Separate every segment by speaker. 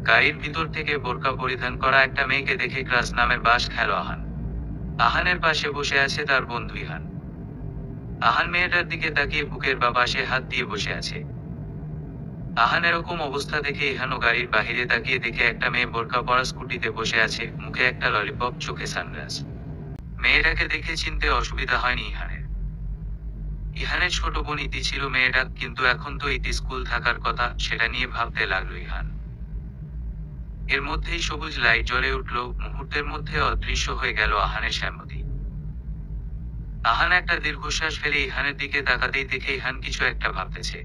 Speaker 1: গাড়ির ভিতর থেকে বোরকা পরিধান করা একটা মেয়েকে দেখে ক্লাস নামের বাস খেলো আহান। আহানের পাশে বসে আছে তার বন্ধু ইহান। আহান মেয়েটার দিকে তাকিয়ে বুকের বা পাশে হাত দিয়ে বসে আছে। আহান এরকম অবস্থা দেখে ইহানও গাড়ির বাহিরে তাকিয়ে দেখে একটা মেয়ে বোরকা পরা স্কুটিতে বসে আছে, মুখে একটা ললিপপ, চোখে সানগ্লাস। মেয়েটাকে দেখে চিনতে অসুবিধা হয়নি ইহানের। ইহানের ছোট বোন ইতি ছিল মেয়েটা, কিন্তু এখন তো ইতি স্কুল থাকার কথা, সেটা নিয়ে ভাবতে লাগলো ইহান। এর মধ্যেই সবুজ লাইট জ্বলে উঠল, মুহূর্তের মধ্যে অদৃশ্য হয়ে গেল আহানের শ্যামতী। আহান একটা দীর্ঘশ্বাস ফেলে ইহানের দিকে তাকাতেই দেখে ইহান কিছু একটা ভাবতেছে।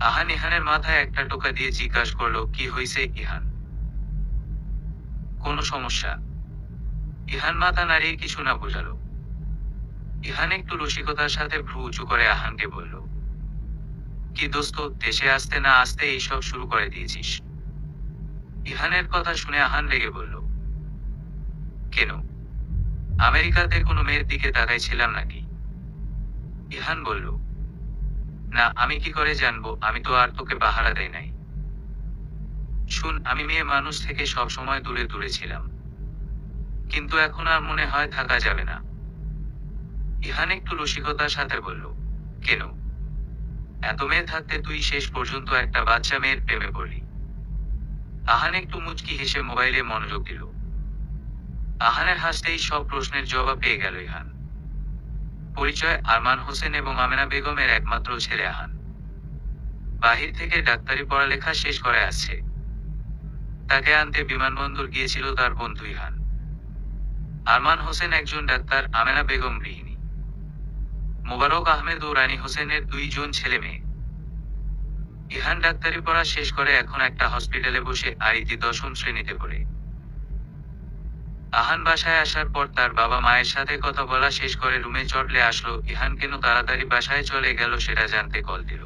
Speaker 1: আহান ইহানের মাথায় একটা টোকা দিয়ে জিজ্ঞাসা করলো, কি হইছে ইহান? কোনো সমস্যা? ইহান মাথা নাড়িয়ে কিছু না বোঝালো। ইহান একটু রসিকতার সাথে ভ্রু উঁচু করে আহানকে বলল, কি দোস্ত, দেশে আসতে না আসতে এইসব শুরু করে দিয়েছিস? ইহানের কথা শুনে আহান রেগে বলল, কেন? আমেরিকাতে কোনো মেয়ের দিকে তাকাইছিলাম নাকি? ইহান বলল, না, আমি কি করে জানবো? আমি তো আর তোকে পাহারা দেই নাই। শুন, আমি মেয়ে মানুষ থেকে সব সময় দূরে দূরে ছিলাম, কিন্তু এখন আর মনে হয় থাকা যাবে না। ইহান একটু রসিকতার সাথে বলল, কেন? এত মেয়ে থাকতে তুই শেষ পর্যন্ত একটা বাচ্চা মেয়ের প্রেমে পড়লি? আহান একটু মুচকি হেসে মোবাইলে মনোযোগ দিল। আহানের হাসতেই সব প্রশ্নের জবাব পেয়ে গেল ইহান। পরিচয়, আরমান হোসেন এবং আমেনা বেগমের একমাত্র ছেলে আহান। বাহির থেকে ডাক্তারি পড়ালেখা শেষ করে আসছে। তাকে আনতে বিমানবন্দর গিয়েছিল তার বন্ধু ইহান। আরমান হোসেন একজন ডাক্তার, আমেনা বেগম গৃহিণী। মোবারক আহমেদ ও রানী হোসেনের 2 জন ছেলে মেয়ে। ইহান ডাক্তারি পড়া শেষ করে এখন একটা হসপিটালে বসে, আর ইতি 10ম শ্রেণীতে পড়ে। আহান বাসায় আসার পর তার বাবা মায়ের সাথে কথা বলা শেষ করে রুমে চটলে আসলো। ইহান কেন তাড়াতাড়ি বাসায় চলে গেল সেটা জানতে কল দিল।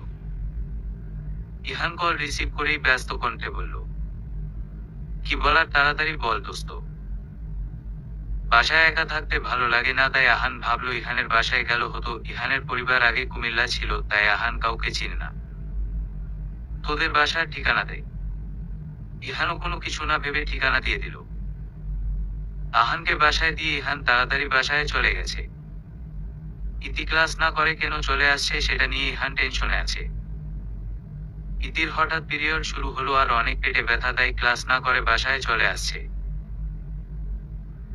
Speaker 1: ইহান কল রিসিভ করেই ব্যস্ত কণ্ঠে বলল, কি বলার তাড়াতাড়ি বল দোস্ত। বাসায় একা থাকতে ভালো লাগে না, তাই আহান ভাবলো ইহানের বাসায় গেল হতো। ইহানের পরিবার আগে কুমিল্লা ছিল, তাই আহান কাউকে চিনে না। তোদের বাসার ঠিকানা দেয়। ইহানও কোনো কিছু না ভেবে ঠিকানা দিয়ে দিল। আহানকে বাসায় দিয়ে ইহান তাড়াতাড়ি বাসায় চলে গেছে। ইতি ক্লাস না করে কেন চলে আসছে সেটা নিয়ে ইহান টেনশনে আছে। ইতির হঠাৎ পিরিয়ড শুরু হলো আর অনেক পেটে ব্যথা, তাই ক্লাস না করে বাসায় চলে আসছে।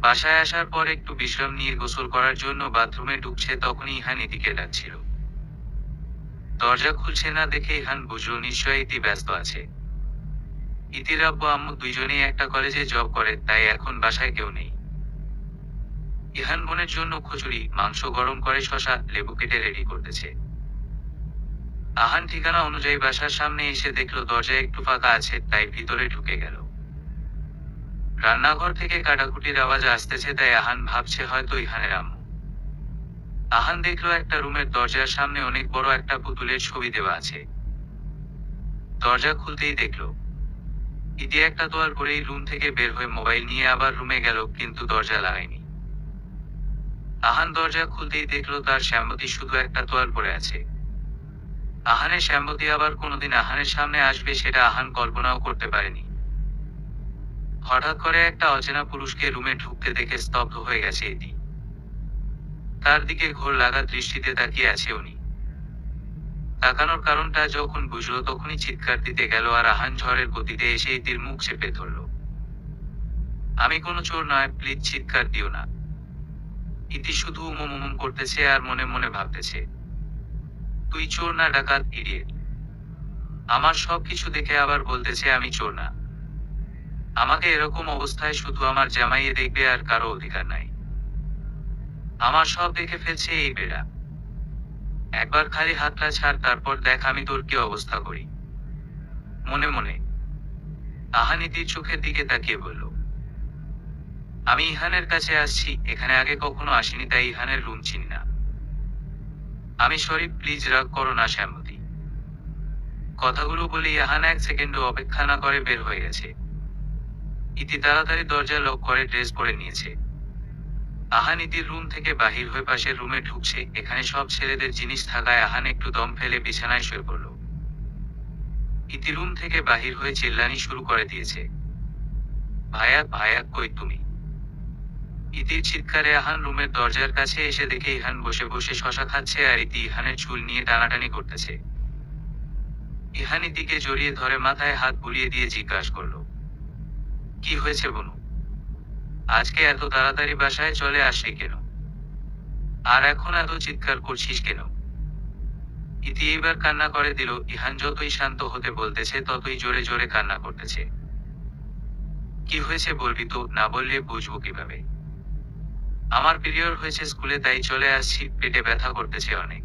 Speaker 1: বাসায় আসার পর একটু বিশ্রাম নিয়ে গোসল করার জন্য বাথরুমে ঢুকছে, তখনই ইহান ইতিকে ডাকছিল। দরজা খুলছে না দেখে ইহান বুঝলো নিশ্চয়ই ইতি ব্যস্ত আছে। ইতির আব্বু আম্মু দুইজনেই একটা কলেজে জব করে, তাই এখন বাসায় কেউ নেই। ইহান বোনের জন্য খিচুড়ি, মাংস গরম করে শসা, লেবু কেটে রেডি করতেছে। আহান ঠিকানা অনুযায়ী বাসার সামনে এসে দেখলো দরজা একটু ফাঁকা আছে, তাই ভিতরে ঢুকে গেল। রান্নাঘর থেকে কাটাকুটির আওয়াজ আসতেছে, তাই আহান ভাবছে হয়তো ইহানের আম্মু। আহান দেখলো একটা রুমের দরজার সামনে অনেক বড় একটা পুতুলের ছবি দেওয়া আছে। দরজা খুলতেই দেখলো ইতি একটা তোয়াল পরেই রুম থেকে বের হয়ে মোবাইল নিয়ে আবার রুমে গেল, কিন্তু দরজা লাগায়নি। আহান দরজা খুলতেই দেখলো তার শ্যামতী শুধু একটা তোয়াল পরে আছে। আহানের শ্যামতী আবার কোনোদিন আহানের সামনে আসবে সেটা আহান কল্পনাও করতে পারেনি। হঠাৎ করে একটা অচেনা পুরুষকে রুমে ঢুকতে দেখে স্তব্ধ হয়ে গেছে ইতি। তার দিকে ঘোর লাগা দৃষ্টিতে তাকিয়ে আছে উনি। তাকানোর কারণটা যখন বুঝলো তখনই চিৎকার দিতে গেল, আর আহান ঝড়ের গতিতে এসে ইতির মুখ চেপে ধরল। আমি কোনো চোর নয়, প্লিজ চিৎকার দিও না। ইতি শুধু উমুম করতেছে আর মনে মনে ভাবতেছে, তুই চোর না ডাকাত, ইডিয়েট। আমার সব কিছু দেখে আবার বলতেছে আমি চোর না। আমাকে এরকম অবস্থায় শুধু আমার জামাইয়ে দেখবে আর কারো অধিকার নাই। আমার সব দেখে ফেলছে এই বেড়া। একবার খালি হাতটা ছাড়, তারপর দেখ আমি তোর কি অবস্থা করি। মনে মনে আহান ইতির চোখের দিকে তাকিয়ে বলল, আমি ইহানের কাছে আসছি, এখানে আগে কখনো আসিনি, তাই ইহানের রুম চিনি না। আমি সরি, প্লিজ রাগ করো না শ্যামতী। কথাগুলো বলে ইহান 1 সেকেন্ডও অপেক্ষা না করে বের হয়ে গেছে। ইতি তাড়াতাড়ি দরজা লক করে ড্রেস পরে নিয়েছে। আহান ইতির রুম থেকে বাহির হয়ে পাশের রুমে ঢুকছে। এখানে সব ছেলেদের জিনিস থাকায় আহান একটু দম ফেলে বিছানায় শুয়ে পড়ল। ইতি রুম থেকে বাহির হয়ে চিল্লানি শুরু করে দিয়েছে, ভাইয়া ভাইয়া কই তুমি? ইতির চিৎকারে আহান রুমের দরজার কাছে এসে দেখে ইহান বসে বসে শশা খাচ্ছে আর ইতি ইহানের চুল নিয়ে টানাটানি করতেছে। ইহান ইতিকে জড়িয়ে ধরে মাথায় হাত বুলিয়ে দিয়ে জিজ্ঞাসা করলো, কি হয়েছে বনু? আজকে এত তাড়াতাড়ি বাসায় চলে আসলি কেন? আর এখন এত চিৎকার করছিস কেন? ইতি এবার কান্না করে দিল। ইহান যতই শান্ত হতে বলতেছে ততই জোরে জোরে কান্না করতেছে। কি হয়েছে বলবি তো, না বললে বুঝবো কিভাবে? আমার পিরিয়ড হয়েছে স্কুলে, তাই চলে আসছি, পেটে ব্যথা করতেছে অনেক।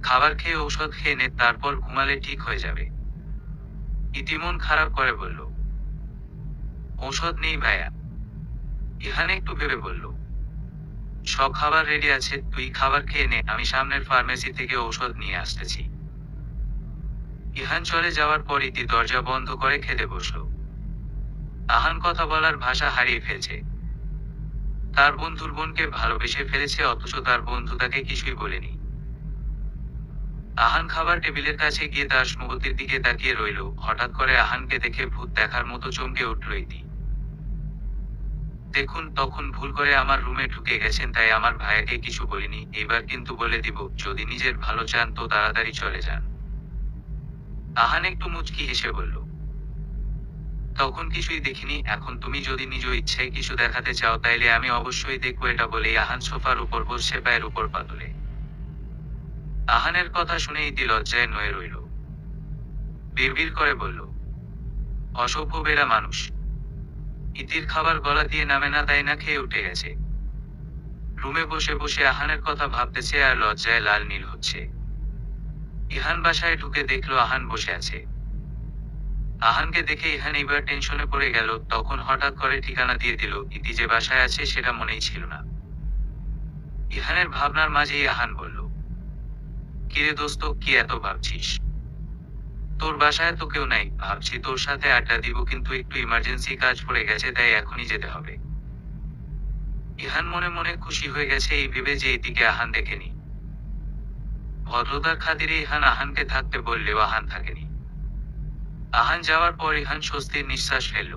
Speaker 1: খাবার খেয়ে ঔষধ খেয়ে নে, তারপর ঘুমালে ঠিক হয়ে যাবে। ইতি মন খারাপ করে বলল, ঔষধ নেই ভাইয়া। ইহান একটু ভেবে বলল, সব খাবার রেডি আছে, তুই খাবার খেয়ে নে, আমি সামনের ফার্মেসি থেকে ঔষধ নিয়ে আসতেছি। ইহান চলে যাওয়ার পর ইতি দরজা বন্ধ করে খেতে বসল। আহান কথা বলার ভাষা হারিয়ে ফেলছে। তার বন্ধুর বোনকে ভালোবেসে ফেলেছে, অথচ তার বন্ধু তাকে কিছুই বলেনি। আহান খাবার টেবিলের কাছে গিয়ে তার স্মৃতির দিকে তাকিয়ে রইল। হঠাৎ করে আহানকে দেখে ভূত দেখার মতো চমকে উঠল ইতি। দেখুন, তখন ভুল করে আমার রুমে ঢুকে গেছেন, তাই আমার ভাইয়াকে কিছু বলিনি, এবার কিন্তু বলে দিব, যদি নিজের ভালো চান তো তাড়াতাড়ি চলে যান। আহান একটু মুচকি হেসে বলল, তখন কিছুই দেখিনি, এখন তুমি যদি নিজ ইচ্ছায় কিছু দেখাতে চাও তাইলে আমি অবশ্যই দেখবো। এটা বলেই আহান সোফার উপর বসে পায়ের উপর পা তুলে। আহানের কথা শুনে ইতি লজ্জায় নয়ে রইল। বিড়বিড় করে বলল, অসভ্য বেড়া মানুষ। ইতির খাবার গলা দিয়ে নামে না, তাই না খেয়ে উঠে গেছে। রুমে বসে বসে আহানের কথা ভাবতেছে আর লজ্জায় লাল নীল হচ্ছে। ইহান বাসায় ঢুকে দেখলো আহান বসে আছে। আহানকে দেখে ইহান এবার টেনশনে পড়ে গেল। তখন হঠাৎ করে ঠিকানা দিয়ে দিল। ইতি যে বাসায় আছে সেটা মনেই ছিল না। ইহানের ভাবনার মাঝেই আহান বলল, কিরে দোস্ত, কি এত ভাবছিস? তোর বাসায় তো কেউ নাই, ভাবছি তোর সাথে আড্ডা দিব, কিন্তু একটু ইমার্জেন্সি কাজ পড়ে গেছে, তাই এখনই যেতে হবে। ইহান মনে মনে খুশি হয়ে গেছে এই ভেবে যে এদিকে আহান দেখেনি। ভদ্রতার খাতিরে ইহান আহানকে থাকতে বললেও আহান থাকেনি। আহান যাওয়ার পর ইহান স্বস্তির নিঃশ্বাস ফেলল।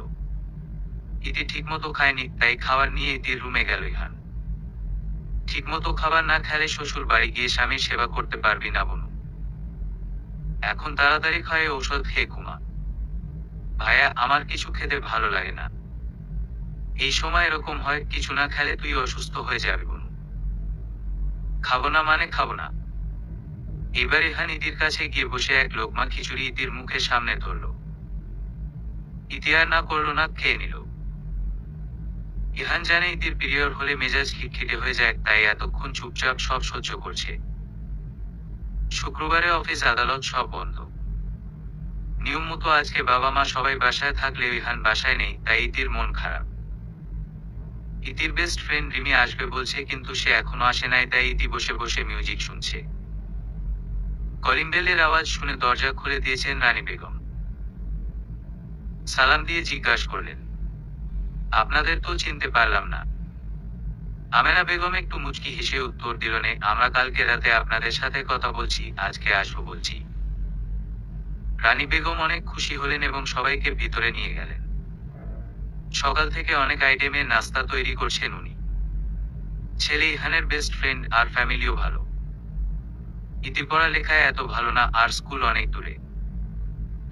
Speaker 1: ইতি ঠিকমতো খায়নি, তাই খাবার নিয়ে ইতির রুমে গেল ইহান। ঠিকমতো খাবার না খেলে শ্বশুর বাড়ি গিয়ে স্বামীর সেবা করতে পারবি না বনু। এখন তাড়াতাড়ি খায়ে ঔষধ খেয়ে ঘুমা। ভাইয়া, আমার কিছু খেতে ভালো লাগে না। এই সময় এরকম হয়, কিছু না খেলে তুই অসুস্থ হয়ে যাবি বনু। খাবো না মানে খাবো না। এবার ইহান ইতির কাছে গিয়ে বসে এক লোকমা খিচুড়ি ইতির মুখের সামনে ধরল। ইতি আর না করলো না, খেয়ে নিল। ইহান জানে ইতির পিরিয়ড হলে মেজাজ খিটখিটে হয়ে যায়, তাই এতক্ষণ চুপচাপ সব সহ্য করছে। শুক্রবারে অফিস আদালত সব বন্ধ। নিয়ম মতো আজকে বাবা মা সবাই বাসায় থাকলেও ইহান বাসায় নেই, তাই ইতির মন খারাপ। ইতির বেস্ট ফ্রেন্ড রিমি আসবে বলছে, কিন্তু সে এখনো আসে নাই, তাই ইতি বসে বসে মিউজিক শুনছে। কলিং বেলের আওয়াজ শুনে দরজা খুলে দিয়েছেন রানী বেগম। সালাম দিয়ে জিজ্ঞাসা করলেন, আপনাদের তো চিনতে পারলাম না। আমেনা বেগম একটু মুচকি হেসে উত্তর দিলেন, আমরা কালকে রাতে আপনাদের সাথে কথা বলছি, আজকে আসবো বলছি। রানী বেগম অনেক খুশি হলেন এবং সবাইকে ভিতরে নিয়ে গেলেন। সকাল থেকে অনেক আইটেমের নাস্তা তৈরি করছেন উনি। ছেলে ইহানের বেস্ট ফ্রেন্ড আর ফ্যামিলিও ভালো। ইতি পড়ালেখায় এত ভালো না, আর স্কুল অনেক দূরে।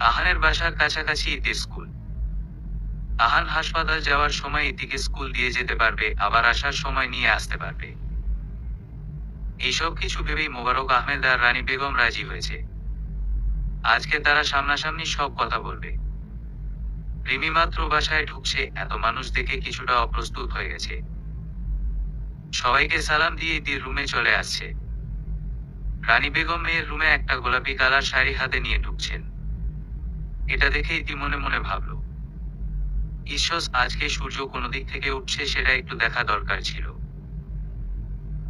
Speaker 1: আহানের বাসার কাছাকাছি ইতির স্কুল। আহান হাসপাতাল যাওয়ার সময় ইতিকে স্কুল দিয়ে যেতে পারবে, আবার আসার সময় নিয়ে আসতে পারবে। এইসব কিছু ভেবেই মোবারক আহমেদ আর রানী বেগম রাজি হয়েছে। আজকে তারা সামনাসামনি সব কথা বলবে। রিমি মাত্র বাসায় ঢুকছে, এত মানুষ দেখে কিছুটা অপ্রস্তুত হয়ে গেছে। সবাইকে সালাম দিয়ে ইতির রুমে চলে আসছে। রানী বেগম মেয়ের রুমে একটা গোলাপি কালার শাড়ি হাতে নিয়ে ঢুকছেন। এটা দেখে ইতি মনে মনে ভাবল, ঈশ্বর, আজকে সূর্য কোন দিক থেকে উঠছে সেটা একটু দেখা দরকার ছিল।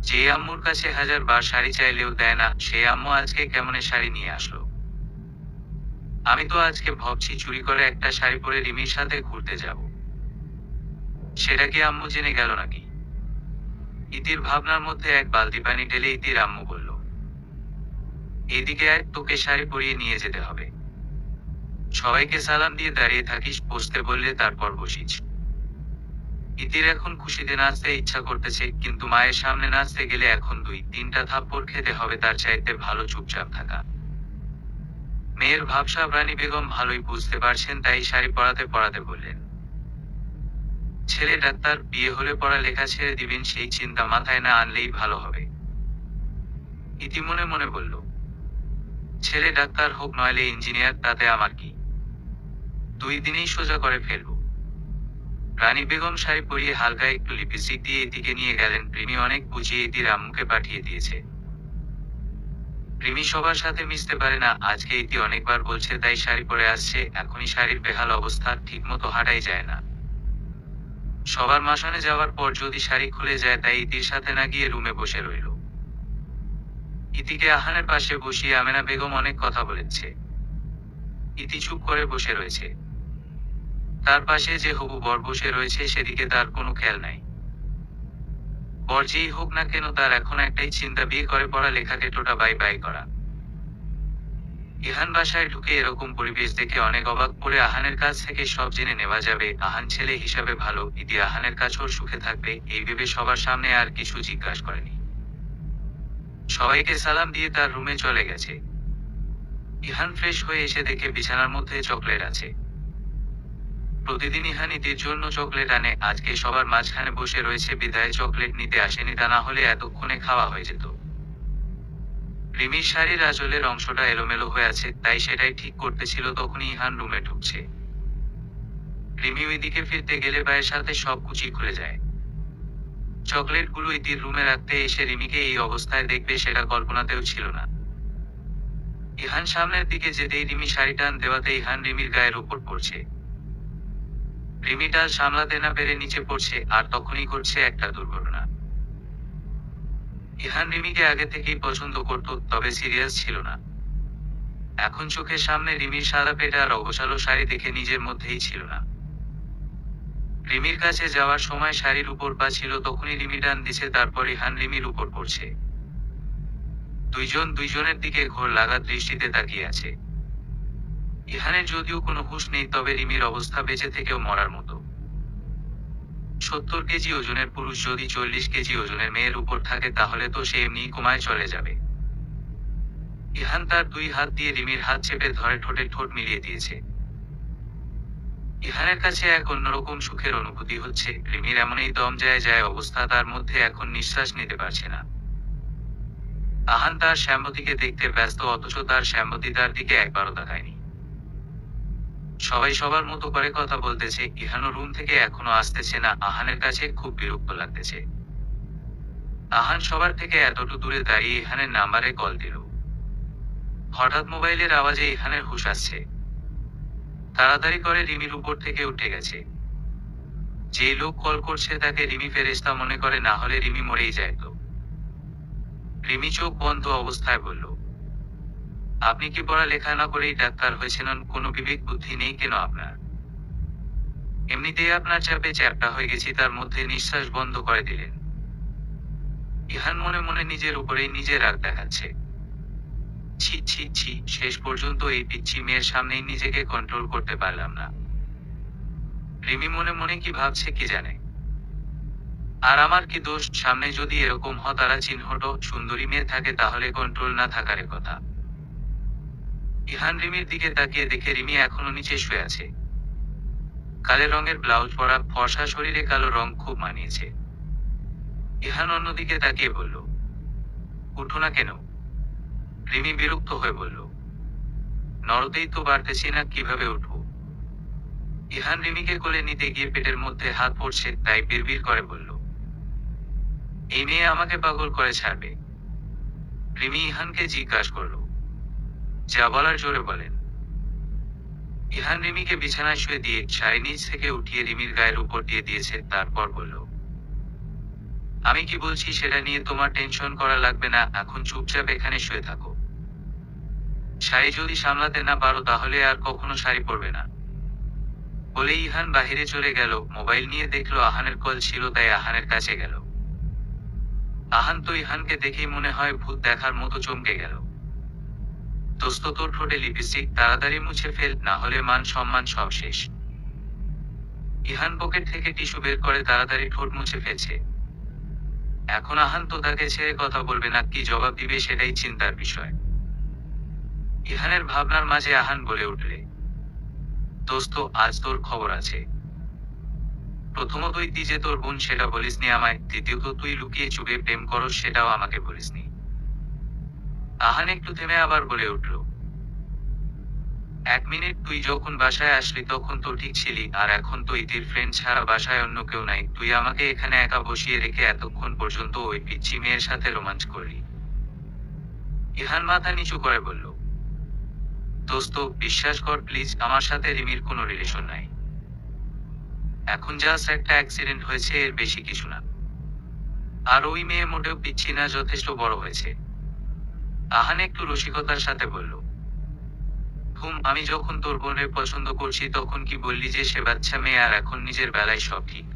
Speaker 1: যে আম্মুর কাছে 1000 বার শাড়ি চাইলেও দেয় না, সে আম্মু আজকে কেমনে শাড়ি নিয়ে আসলো। আমি তো আজকে ভাবছি চুরি করে একটা শাড়ি পরে রিমির সাথে ঘুরতে যাব। সেটা কি আম্মু জেনে গেল নাকি? ইতির ভাবনার মধ্যে এক বালতি পানি ঢেলে ইতির আম্মু বলল, এইদিকে আয়, তোকে শাড়ি পরিয়ে নিয়ে যেতে হবে। সবাইকে সালাম দিয়ে দাঁড়িয়ে থাকিস, বসতে বললে তারপর বসিস। ইতির এখন খুশিতে নাচতে ইচ্ছা করতেছে, কিন্তু মায়ের সামনে নাচতে গেলে এখন 2-3টা থাপ্পড় খেতে হবে, তার চাইতে ভালো চুপচাপ থাকা। মেয়ের ভাবসাব রানী বেগম ভালোই বুঝতে পারছেন, তাই শাড়ি পরাতে পরাতে বললেন, ছেলে ডাক্তার, বিয়ে হলে পড়ালেখা ছেড়ে দিবেন সেই চিন্তা মাথায় না আনলেই ভালো হবে। ইতি মনে মনে বলল, ছেলে ডাক্তার হোক নইলে ইঞ্জিনিয়ার, তাতে আমার কি, 2 দিনেই সোজা করে ফেলবো। রানী বেগম শাড়ি পরিয়ে হালকা একটু লিপস্টিক দিয়ে ইতিকে নিয়ে গেলেন। রিমি অনেক বুঝিয়ে ইতির আম্মুকে পাঠিয়ে দিয়েছে। রিমি সবার সাথে মিশতে পারে না, আজকে ইতি অনেকবার বলছে তাই শাড়ি পরে আসছে। এখনই শাড়ির বেহাল অবস্থা, ঠিক মতো হাঁটাই যায় না। সবার মাসানে যাওয়ার পর যদি শাড়ি খুলে যায়, তাই ইতির সাথে না গিয়ে রুমে বসে রইল। ইতিকে আহানের পাশে বসিয়ে আমেনা বেগম অনেক কথা বলেছে। ইতি চুপ করে বসে রয়েছে। তার পাশে যে হবু বর বসে রয়েছে সেদিকে তার কোনো খেয়াল নাই। বর যেই হোক না কেন, তার এখন একটাই চিন্তা, বিয়ে করে পড়ালেখাকে টোটা বাই বাই করা। ইহান বাসায় ঢুকে এরকম পরিবেশ দেখে অনেক অবাক। পড়ে আহানের কাছ থেকে সব জেনে নেওয়া যাবে। আহান ছেলে হিসাবে ভালো, ইতি আহানের কাছেও সুখে থাকবে, এই ভেবে সবার সামনে আর কিছু জিজ্ঞাসা করেনি। সবাইকে সালাম দিয়ে তার রুমে চলে গেছে। ইহান ফ্রেশ হয়ে এসে দেখে বিছানার মধ্যে চকলেট আছে। প্রতিদিন ইহান ইতির জন্য চকলেট আনে, আজকে সবার মাঝখানে বসে রয়েছে বিদায় চকলেট নিতে আসেনি, তা না হলে এতক্ষণে খাওয়া হয়ে যেত। রিমির শাড়ির আঁচলের অংশটা এলোমেলো হয়ে আছে, তাই সেটাই ঠিক করতেছিল, তখনই ইহান রুমে ঢুকছে। রিমি ওইদিকে ফিরতে গেলে পায়ের সাথে সব কুচি খুলে যায়। চকলেটগুলো ইতির রুমে রাখতে এসে রিমিকে এই অবস্থায় দেখবে সেটা কল্পনাতেও ছিল না। ইহান সামনের দিকে যেতেই রিমি শাড়ি টান দেওয়াতে ইহান রিমির গায়ের উপর পড়ছে। রিমি টাল সামলাতে না পেরে নিচে পড়ছে, আর তখনই ঘটছে একটা দুর্ঘটনা। ইহান রিমিকে আগে থেকেই পছন্দ করত, তবে সিরিয়াস ছিল না। এখন চোখের সামনে রিমির সাদা পেটা আর অগোছালো শাড়ি দেখে নিজের মধ্যেই ছিল না। রিমির কাছে যাওয়ার সময় শাড়ির উপর পা ছিল, তখনই রিমি টান দিছে, তারপর ইহান রিমির উপর পড়ছে। দুইজন দুইজনের দিকে ঘোর লাগা দৃষ্টিতে তাকিয়ে আছে। ইহানের যদিও কোনো হুঁশ নেই, তবে রিমির অবস্থা বেঁচে থেকেও মরার মতো। 70 কেজি ওজনের পুরুষ যদি 40 কেজি ওজনের মেয়ের উপর থাকে, তাহলে তো সে এমনি কোমায় চলে যাবে। ইহান তার 2 হাত দিয়ে রিমির হাত চেপে ধরে ঠোঁটে ঠোঁট মিলিয়ে দিয়েছে। ইহানের কাছে এক অন্যরকম সুখের অনুভূতি হচ্ছে। রিমির এমনই দম যায় যায় অবস্থা, তার মধ্যে এখন নিঃশ্বাস নিতে পারছে না। আহান তার শ্যামবতীকে দেখতে ব্যস্ত, অথচ তার শ্যামবতী তার দিকে একবারও তাকায়নি। সবাই সবার মতো করে কথা বলতেছে। ইহানও রুম থেকে এখনো আসতেছে না। আহানের কাছে খুব বিরক্ত লাগতেছে। আহান সবার থেকে এতটুকু দূরে দাঁড়িয়ে ইহানের নাম্বারে কল দিল। হঠাৎ মোবাইলের আওয়াজে ইহানের হুঁশ আসছে। তাড়াতাড়ি করে রিমির উপর থেকে উঠে গেছে। যে লোক কল করছে তাকে রিমি ফেরেশতা মনে করে, না হলে রিমি মরেই যাইত। রিমি চোখ বন্ধ অবস্থায় বলল, আপনি কি পড়ালেখা না করেই ডাক্তার হয়েছেন? কোনো বিবেক বুদ্ধি নেই কেন আপনার? এমনিতেই আপনার চাপে চ্যাপ্টা হয়ে গেছি। তার মধ্যে নিঃশ্বাস বন্ধ করে দিলেন। ইহান মনে মনে নিজের উপরেই নিজে রাগ দেখাচ্ছে। ছি ছি ছি, শেষ পর্যন্ত এই পিচ্ছি মেয়ের সামনেই নিজেকে কন্ট্রোল করতে পারলাম না। রিমি মনে মনে কি ভাবছে কি জানে। আর আমার কি দোষ? সামনে যদি এরকম হতারা চিহ্নট সুন্দরী মেয়ে থাকে, তাহলে কন্ট্রোল না থাকার কথা। ইহান রিমির দিকে তাকিয়ে দেখে রিমি এখনো নিচে শুয়ে আছে। কালো রঙের ব্লাউজ পরা, ফর্সা শরীরে কালো রং খুব মানিয়েছে। ইহান অন্যদিকে তাকিয়ে বলল, উঠো না কেন? রিমি বিরক্ত হয়ে বলল, নড়তেই তো পারতেছি না, কিভাবে উঠবো? ইহান রিমিকে কোলে নিতে গিয়ে পেটের মধ্যে হাত পড়ছে, তাই বিড়বিড় করে বলল, এই মেয়ে আমাকে পাগল করে ছাড়বে। রিমি ইহানকে জিজ্ঞাসা করল, যা বলার জোরে বলেন। ইহান রিমিকে বিছানায় শুয়ে দিয়ে শাড়ি নিচ থেকে উঠিয়ে রিমির গায়ের উপর দিয়ে দিয়েছে, তারপর বলল, আমি কি বলছি সেটা নিয়ে তোমার টেনশন করা লাগবে না, এখন চুপচাপ এখানে শুয়ে থাকো। শাড়ি যদি সামলাতে না পারো, তাহলে আর কখনো শাড়ি পরবে না। বলে ইহান বাহিরে চলে গেল। মোবাইল নিয়ে দেখলো আহানের কল ছিল, তাই আহানের কাছে গেল। আহান তো ইহানকে দেখেই মনে হয় ভূত দেখার মতো চমকে গেল। দোস্ত তোর ঠোঁটে লিপস্টিক, তাড়াতাড়ি মুছে ফেল, না হলে মান সম্মান সব শেষ। ইহান পকেট থেকে টিস্যু বের করে তাড়াতাড়ি ঠোঁট মুছে ফেলছে। এখন আহান তো তাকে ছেড়ে কথা বলবে না, কি জবাব দিবে সেটাই চিন্তার বিষয়। ইহানের ভাবনার মাঝে আহান বলে উঠলে, দোস্ত আজ তোর খবর আছে। প্রথমত তুই যে তোর বোন সেটা বলিসনি আমায়, দ্বিতীয়ত তুই লুকিয়ে চুপে প্রেম করস সেটাও আমাকে বলিসনি। আহান একটু থেমে আবার বলে উঠল, 1 মিনিট, তুই যখন বাসায় আসলি তখন তো ঠিক ছিলি, আর এখন তো ইতির ফ্রেন্ড ছাড়া বাসায় অন্য কেউ নাই, তুই আমাকে এখানে একা বসিয়ে রেখে এতক্ষণ পর্যন্ত ওই পিচ্চি মেয়ের সাথে রোমাঞ্চ করলি। ইহান মাথা নিচু করে বলল, দোস্ত বিশ্বাস কর প্লিজ, আমার সাথে রিমির কোনো রিলেশন নাই। এখন জাস্ট একটা অ্যাক্সিডেন্ট হয়েছে, এর বেশি কিছু না। আর ওই মেয়ে মোটেও পিচ্ছি না, যথেষ্ট বড় হয়েছে। আহান একটু রসিকতার সাথে বলল, আমি যখন তোর বোনের পছন্দ করছি তখন কি বললি যে সে বাচ্চা মেয়ে, আর এখন নিজের বেলায় সব ঠিক।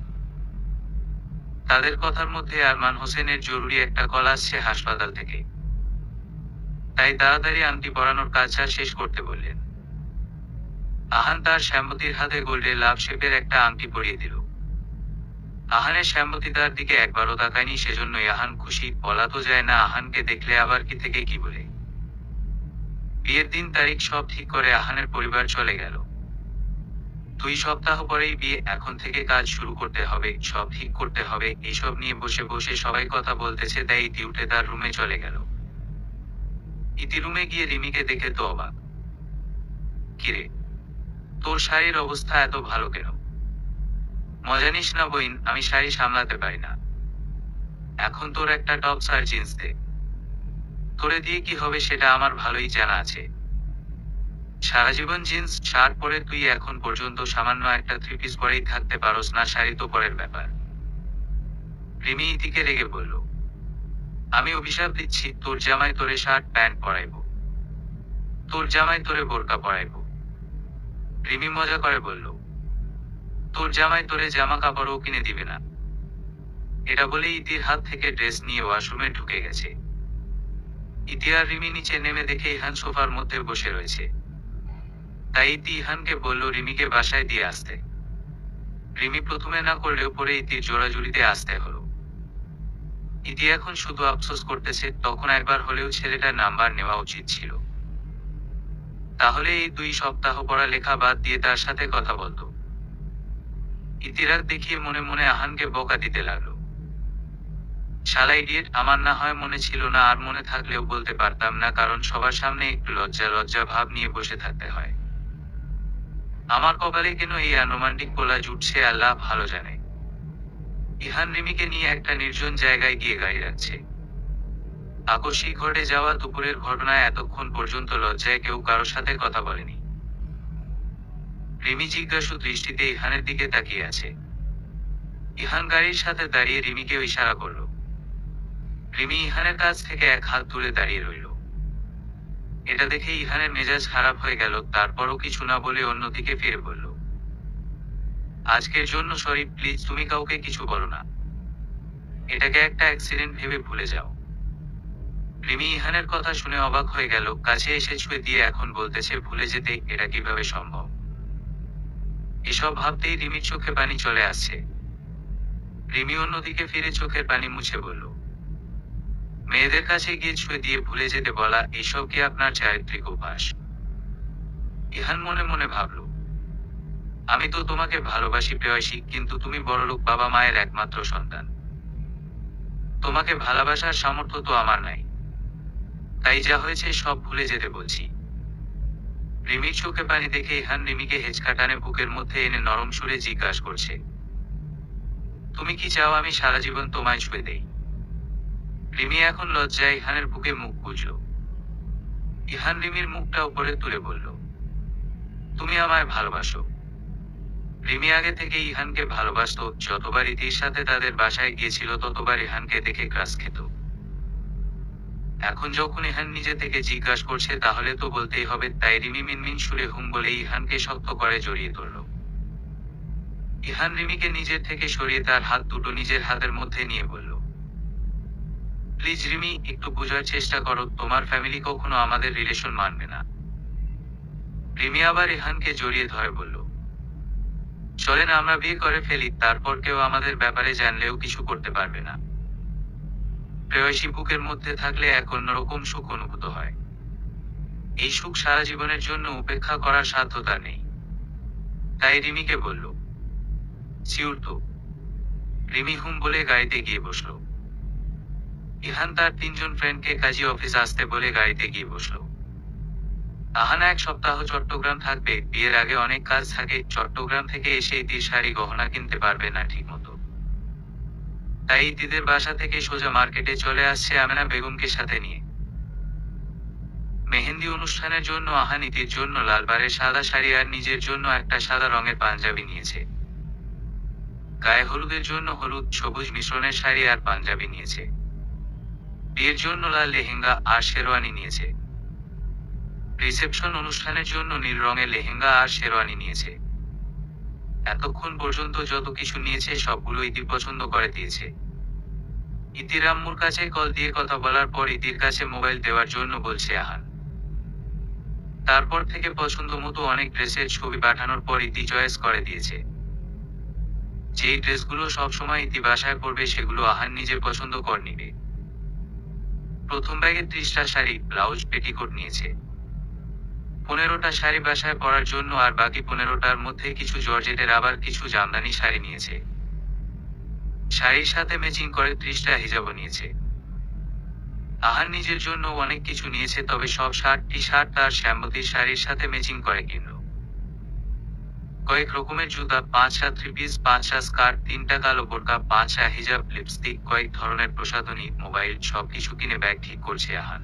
Speaker 1: তাদের কথার মধ্যে আরমান হোসেনের জরুরি একটা কল আসছে হাসপাতাল থেকে, তাই তাড়াতাড়ি আংটি পরানোর কাজটা শেষ করতে বললেন। আহান তার শ্যামবতীর হাতে গোল্ডে লাভ শেপের একটা আংটি পরিয়ে দিল। আহানের শ্যামবতী তার দিকে একবারও তাকায়নি, সেজন্যই আহান খুশি। বলা তো যায় না আহানকে দেখলে আবার কি থেকে কি বলে। বিয়ের দিন তারিখ সব ঠিক করে আহানের পরিবার চলে গেল। 2 সপ্তাহ পরেই বিয়ে, এখন থেকে কাজ শুরু করতে হবে, সব ঠিক করতে হবে, এইসব নিয়ে বসে বসে সবাই কথা বলতেছে, তাই ইতি উঠে তার রুমে চলে গেল। ইতি রুমে গিয়ে রিমিকে দেখে তো অবাক। কিরে, তোর শাড়ির অবস্থা এত ভালো কেন? মজা নিস না বইন, আমি শাড়ি সামলাতে পারি না। এখন তোর একটা টপস আর জিন্স দে। তোরে দিয়ে কি হবে সেটা আমার ভালোই জানা আছে। সারা জীবন জিন্স শার্ট পরে তুই এখন পর্যন্ত সামান্য একটা 3 পিস পরেই থাকতে পারস না, শাড়ি তো পরের ব্যাপার। রিমি ইতিকে রেগে বলল, আমি অভিশাপ দিচ্ছি, তোর জামাই তোরে শার্ট প্যান্ট পরাইব, তোর জামাই তোরে বোরকা পরাইব। রিমি মজা করে বলল, তোর জামাই তোরে জামা কাপড়ও কিনে দিবে না। এটা বলে ইতির হাত থেকে ড্রেস নিয়ে ওয়াশরুমে ঢুকে গেছে। ইতি আর রিমি নিচে নেমে দেখে ইহান সোফার মধ্যে বসে রয়েছে। তাই ইতি ইহানকে বলল রিমিকে বাসায় দিয়ে আসতে। রিমি প্রথমে না করলেও পরে ইতির জোড়াজুড়িতে আসতে হলো। ইতি এখন শুধু আফসোস করতেছে, তখন একবার হলেও ছেলেটার নাম্বার নেওয়া উচিত ছিল। তাহলে এই 2 সপ্তাহ পড়ালেখা বাদ দিয়ে তার সাথে কথা বলতো। ইতিরাগ দেখিয়ে মনে মনে আহানকে বকা দিতে লাগলো। শালা ইডিয়েট, আমার না হয় মনে ছিল না, আর মনে থাকলেও বলতে পারতাম না, কারণ সবার সামনে একটু লজ্জা লজ্জা ভাব নিয়ে বসে থাকতে হয়। আমার কপালে কেন এই আনুমানিক পোলা জুটছে আল্লাহ ভালো জানে। ইহান রিমিকে নিয়ে একটা নির্জন জায়গায় গিয়ে গাড়ি রাখছে। আকস্মিক ঘটে যাওয়া দুপুরের ঘটনায় এতক্ষণ পর্যন্ত লজ্জায় কেউ কারোর সাথে কথা বলেনি। রিমি জিজ্ঞাসু দৃষ্টিতে ইহানের দিকে তাকিয়ে আছে। ইহান গাড়ির সাথে দাঁড়িয়ে রিমিকে ইশারা করল। রিমি ইহানের কাছ থেকে এক হাত দূরে দাঁড়িয়ে রইল। এটা দেখে ইহানের মেজাজ খারাপ হয়ে গেল, তারপরও কিছু না বলে অন্যদিকে ফিরে বলল, আজকের জন্য সরি, প্লিজ তুমি কাউকে কিছু বলো না। এটাকে একটা অ্যাক্সিডেন্ট ভেবে ভুলে যাও। রিমি ইহানের কথা শুনে অবাক হয়ে গেল, কাছে এসে ছুঁয়ে দিয়ে এখন বলতেছে ভুলে যেতে, এটা কিভাবে সম্ভব? এসব ভাবতেই রিমির চোখে পানি চলে আসছে। রিমি অন্যদিকে ফিরে চোখের পানি মুছে বলল, মেয়েদের কাছে গিয়ে ছুঁয়ে দিয়ে ভুলে যেতে বলা, এইসব কি আপনার চারিত্রিক অভ্যাস? ইহান মনে মনে ভাবল, আমি তো তোমাকে ভালোবাসি প্রেয়সী, কিন্তু তুমি বড়লোক বাবা মায়ের একমাত্র সন্তান। তোমাকে ভালোবাসার সামর্থ্য তো আমার নাই, তাই যা হয়েছে সব ভুলে যেতে বলছি। রিমির চোখে পানি দেখে ইহান রিমিকে হেঁচকা টানে বুকের মধ্যে এনে নরম সুরে জিজ্ঞাসা করছে, তুমি কি চাও আমি সারা জীবন তোমায় ছুঁয়ে দেই? রিমি এখন লজ্জায় ইহানের বুকে মুখ গুজল। ইহান রিমির মুখটা উপরে তুলে বলল, তুমি আমায় ভালোবাসো। রিমি আগে থেকে ইহানকে ভালোবাসতো, যতবার ইতির সাথে তাদের বাসায় গিয়েছিল ততবার ইহানকে দেখে ক্রাশ খেত। এখন যখন ইহান নিজে থেকে জিজ্ঞাসা করছে তাহলে তো বলতেই হবে, তাই রিমি মিনমিন সুরে হুম বলে ইহানকে শক্ত করে জড়িয়ে ধরল। ইহান রিমিকে নিজের থেকে সরিয়ে তার হাত দুটো নিজের হাতের মধ্যে নিয়ে বলল, প্লিজ রিমি, একটু বোঝার চেষ্টা করো, তোমার ফ্যামিলি কখনো আমাদের রিলেশন মানবে না। রিমি আবার রেহানকে জড়িয়ে ধরে বলল, চলেন আমরা বিয়ে করে ফেলি, তারপর কেউ আমাদের ব্যাপারে জানলেও কিছু করতে পারবে না। প্রেয়সী বুকের মধ্যে থাকলে এক অন্যরকম সুখ অনুভূত হয়। এই সুখ সারা জীবনের জন্য উপেক্ষা করার সাধ্য তার নেই। তাই রিমিকে বলল, শিউর তো? রিমি হুম বলে গাড়িতে গিয়ে বসল। ইহান তার 3জন ফ্রেন্ডকে কাজী অফিস আসতে বলে গাড়িতে গিয়ে বসল। আহানা 1 সপ্তাহ চট্টগ্রাম থাকবে, বিয়ের আগে অনেক কাজ থাকে, চট্টগ্রাম থেকে এসে ইতির শাড়ি গহনা কিনতে পারবে না ঠিক মতো। তাই ইতিদের বাসা থেকে সোজা মার্কেটে চলে আসছে আমেনা বেগমকে সাথে নিয়ে। মেহেন্দি অনুষ্ঠানের জন্য আহান ইতির জন্য লালবারের সাদা শাড়ি আর নিজের জন্য একটা সাদা রঙের পাঞ্জাবি নিয়েছে। গায়ে হলুদের জন্য হলুদ সবুজ মিশ্রণের শাড়ি আর পাঞ্জাবি নিয়েছে। বিয়ের জন্য লাল লেহেঙ্গা আর শেরওয়ানি নিয়েছে। রিসেপশন অনুষ্ঠানের জন্য নীল রঙের লেহেঙ্গা আর শেরওয়ানি নিয়েছে। এতক্ষণ পর্যন্ত যত কিছু নিয়েছে সবগুলো ইতি পছন্দ করে দিয়েছে। ইতির আম্মুর কাছে কল দিয়ে কথা বলার পর ইতির কাছে মোবাইল দেওয়ার জন্য বলছে আহান। তারপর থেকে পছন্দ মতো অনেক ড্রেসের ছবি পাঠানোর পর ইতি চয়েস করে দিয়েছে। যেই ড্রেসগুলো সবসময় ইতি বাসায় পরবে সেগুলো আহান নিজে পছন্দ করে নিবে। প্রথম ব্যাগে 30টা শাড়ি, ব্লাউজ, পেটিকোট নিয়েছে। 15টা শাড়ি বাসায় পরার জন্য আর বাকি 15টার মধ্যে কিছু জর্জেটের আবার কিছু জামদানি শাড়ি নিয়েছে। শাড়ির সাথে ম্যাচিং করে 30টা হিজাবও নিয়েছে। আহান নিজের জন্য অনেক কিছু নিয়েছে, তবে সব শার্ট, টি শার্ট তার শ্যামবতীর শাড়ির সাথে ম্যাচিং করে কিনল। কয়েক রকমের জুতা, 5টা থ্রি পিস, 5টা স্কার্ট, 3টা কালো বোরকা, 5টা হিজাব, লিপস্টিক, কয়েক ধরনের প্রসাধনী, মোবাইল, সবকিছু কিনে ব্যাগ ঠিক করছে আহান।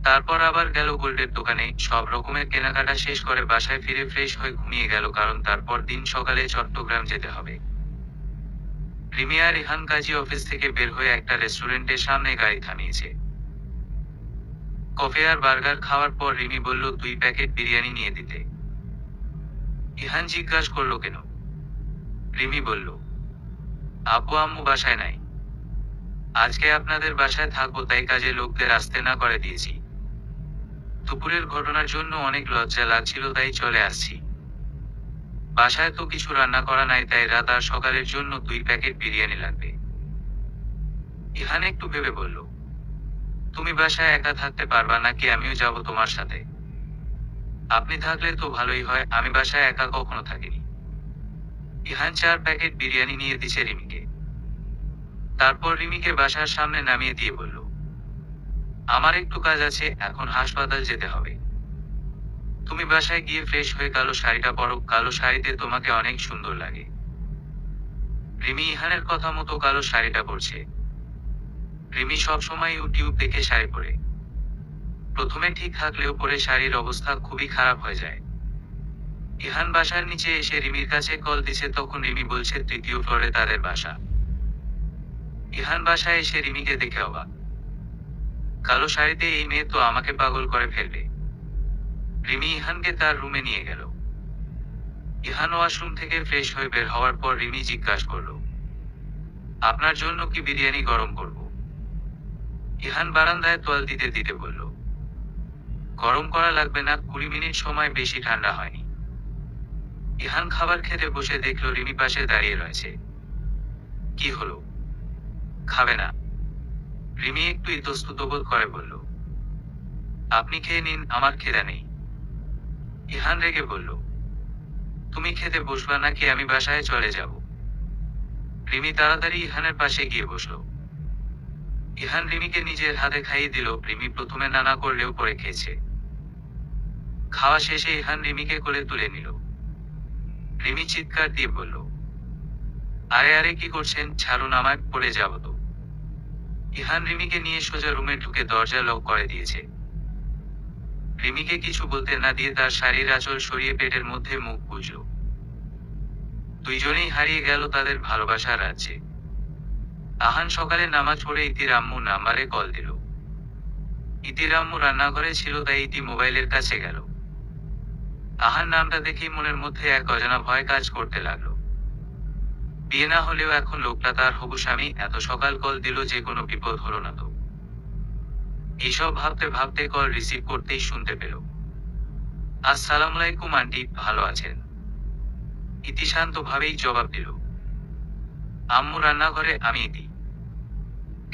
Speaker 1: তারপর আবার গেল গোল্ডের দোকানে, সব রকমের কেনাকাটা শেষ করে বাসায় ফিরে ফ্রেশ হয়ে ঘুমিয়ে গেল, কারণ তারপর দিন সকালে চট্টগ্রাম যেতে হবে। রিমি আর রেহান কাজী অফিস থেকে বের হয়ে একটা রেস্টুরেন্টের সামনে গাড়ি থামিয়েছে। কফি আর বার্গার খাওয়ার পর রিমি বলল 2 প্যাকেট বিরিয়ানি নিয়ে দিতে। ইহান জিজ্ঞাসা করলো কেন? রিমি বলল, আব্বু আম্মু বাসায় নাই, আজকে আপনাদের বাসায় থাকবো, তাই কাজে লোকদের আসতে না করে দিয়েছি। দুপুরের ঘটনার জন্য অনেক লজ্জা লাগছিল, তাই চলে আসছি। বাসায় তো কিছু রান্না করা নাই, তাই রাত আর সকালের জন্য 2 প্যাকেট বিরিয়ানি লাগবে। ইহান একটু ভেবে বলল, তুমি বাসায় একা থাকতে পারবা নাকি আমিও যাব তোমার সাথে? আপনি থাকলে তো ভালোই হয়, আমি বাসায় একা কখনো থাকিনি। ইহান 4 প্যাকেট বিরিয়ানি নিয়ে দিছে রিমিকে। তারপর রিমিকে বাসার সামনে নামিয়ে দিয়ে বলল, আমার একটু কাজ আছে, এখন হাসপাতাল যেতে হবে। তুমি বাসায় গিয়ে ফ্রেশ হয়ে কালো শাড়িটা পরো, কালো শাড়িতে তোমাকে অনেক সুন্দর লাগে। রিমি ইহানের কথা মতো কালো শাড়িটা পরছে। রিমি সবসময় ইউটিউব দেখে শাড়ি পরে। প্রথমে ঠিক থাকলেও পরে শাড়ির অবস্থা খুবই খারাপ হয়ে যায়। ইহান বাসার নিচে এসে রিমির কাছে কল দিছে, তখন রিমি বলছে 3য় ফ্লোরে তাদের বাসা। ইহান বাসায় এসে রিমিকে দেখে অবাক। কালো শাড়িতে এই মেয়ে তো আমাকে পাগল করে ফেলবে। রিমি ইহানকে তার রুমে নিয়ে গেল। ইহান ওয়াশরুম থেকে ফ্রেশ হয়ে বের হওয়ার পর রিমি জিজ্ঞাসা করল, আপনার জন্য কি বিরিয়ানি গরম করব? ইহান বারান্দায় তোয়াল দিতে দিতে বলল, গরম করা লাগবে না, 20 মিনিট সময়, বেশি ঠান্ডা হয়নি। ইহান খাবার খেতে বসে দেখল রিমি পাশে দাঁড়িয়ে রয়েছে। কি হলো, খাবে না? রিমি একটু ইতস্তত বোধ করে বলল, আপনি খেয়ে নিন, আমার খিদা নেই। ইহান রেগে বলল, তুমি খেতে বসবা নাকি আমি বাসায় চলে যাব? রিমি তাড়াতাড়ি ইহানের পাশে গিয়ে বসল। ইহান রিমিকে নিজের হাতে খাইয়ে দিল। রিমি প্রথমে নানা করলেও পরে খেয়েছে। খাওয়া শেষে ইহান রিমিকে কোলে তুলে নিল। রিমি চিৎকার দিয়ে বলল, আরে আরে কি করছেন, ছাড়ুন আমায়, পড়ে যাব তো। ইহান রিমিকে নিয়ে সোজা রুমে ঢুকে দরজা লক করে দিয়েছে। রিমিকে কিছু বলতে না দিয়ে তার শাড়ির আঁচল সরিয়ে পেটের মধ্যে মুখ গুজল। দুইজনেই হারিয়ে গেল তাদের ভালোবাসার রাজ্যে। আহান সকালে নামাজ পড়ে ইতির আম্মু নাম্বারে কল দিল। ইতির আম্মু রান্নাঘরে ছিল, তাই ইতি মোবাইলের কাছে গেল। আহান নামটা দেখেই মনের মধ্যে এক অজানা ভয় কাজ করতে লাগলো। বিয়ে না হলেও এখন লোকটা তার হবু স্বামী, এত সকাল কল দিল, যে কোনো বিপদ হলো না তো? এইসব ভাবতে ভাবতে কল রিসিভ করতেই শুনতে পেল, আসসালামু আলাইকুম আন্টি, ভালো আছেন? ইতি শান্তভাবেই জবাব দিল, আম্মু রান্নাঘরে, আমি ইতি।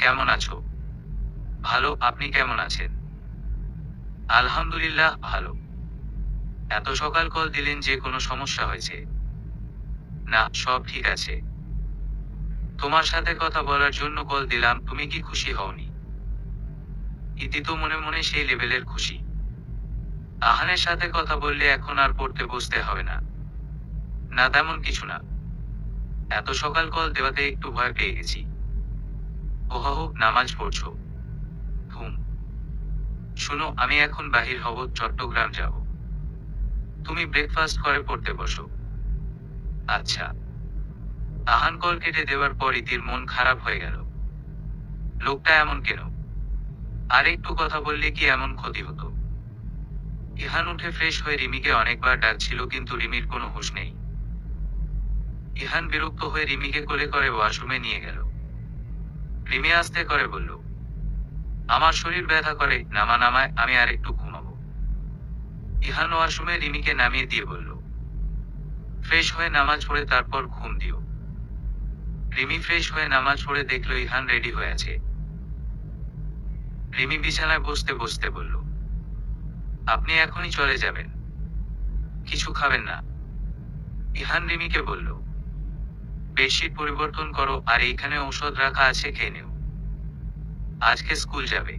Speaker 1: কেমন আছো? ভালো, আপনি কেমন আছেন? আলহামদুলিল্লাহ ভালো। এত সকাল কল দিলেন যে, কোনো সমস্যা হয়েছে? না, সব ঠিক আছে। তোমার সাথে কথা বলার জন্য কল দিলাম, তুমি কি খুশি হওনি? ইতি তো মনে মনে সেই লেভেলের খুশি। আহানের সাথে কথা বললে এখন আর পড়তে বসতে হবে না। না তেমন কিছু না, এত সকাল কল দেওয়াতে একটু ভয় পেয়ে গেছি। ওহ, নামাজ পড়ছো? হুম। শুনো, আমি এখন বাহির হব, চট্টগ্রাম যাব। তুমি ব্রেকফাস্ট করে পড়তে বসো। আচ্ছা। আহান কল কেটে দেওয়ার পর ইতির মন খারাপ হয়ে গেল। লোকটা এমন কেন? আর একটু কথা বললে কি এমন ক্ষতি হতো? ইহান উঠে ফ্রেশ হয়ে রিমিকে অনেকবার ডাকছিল, কিন্তু রিমির কোনো হুঁশ নেই। ইহান বিরক্ত হয়ে রিমিকে কোলে করে ওয়াশরুমে নিয়ে গেল। রিমি আস্তে করে বলল, আমার শরীর ব্যথা করে, নামায়, আমি আর একটু ঘুমাবো। ইহান ওয়াশরুমে রিমিকে নামিয়ে দিয়ে বলল, ফ্রেশ হয়ে নামাজ পড়ে তারপর ঘুম দিও। রিমি ফ্রেশ হয়ে নামাজ পড়ে দেখলো ইহান রেডি হয়ে আছে। রিমি বিছানায় বসতে বসতে বলল, আপনি এখনই চলে যাবেন? কিছু খাবেন না? ইহান রিমিকে বলল, বেডশিট পরিবর্তন করো, আর এইখানে ঔষধ রাখা আছে, খেয়ে নেও। আজকে স্কুল যাবে।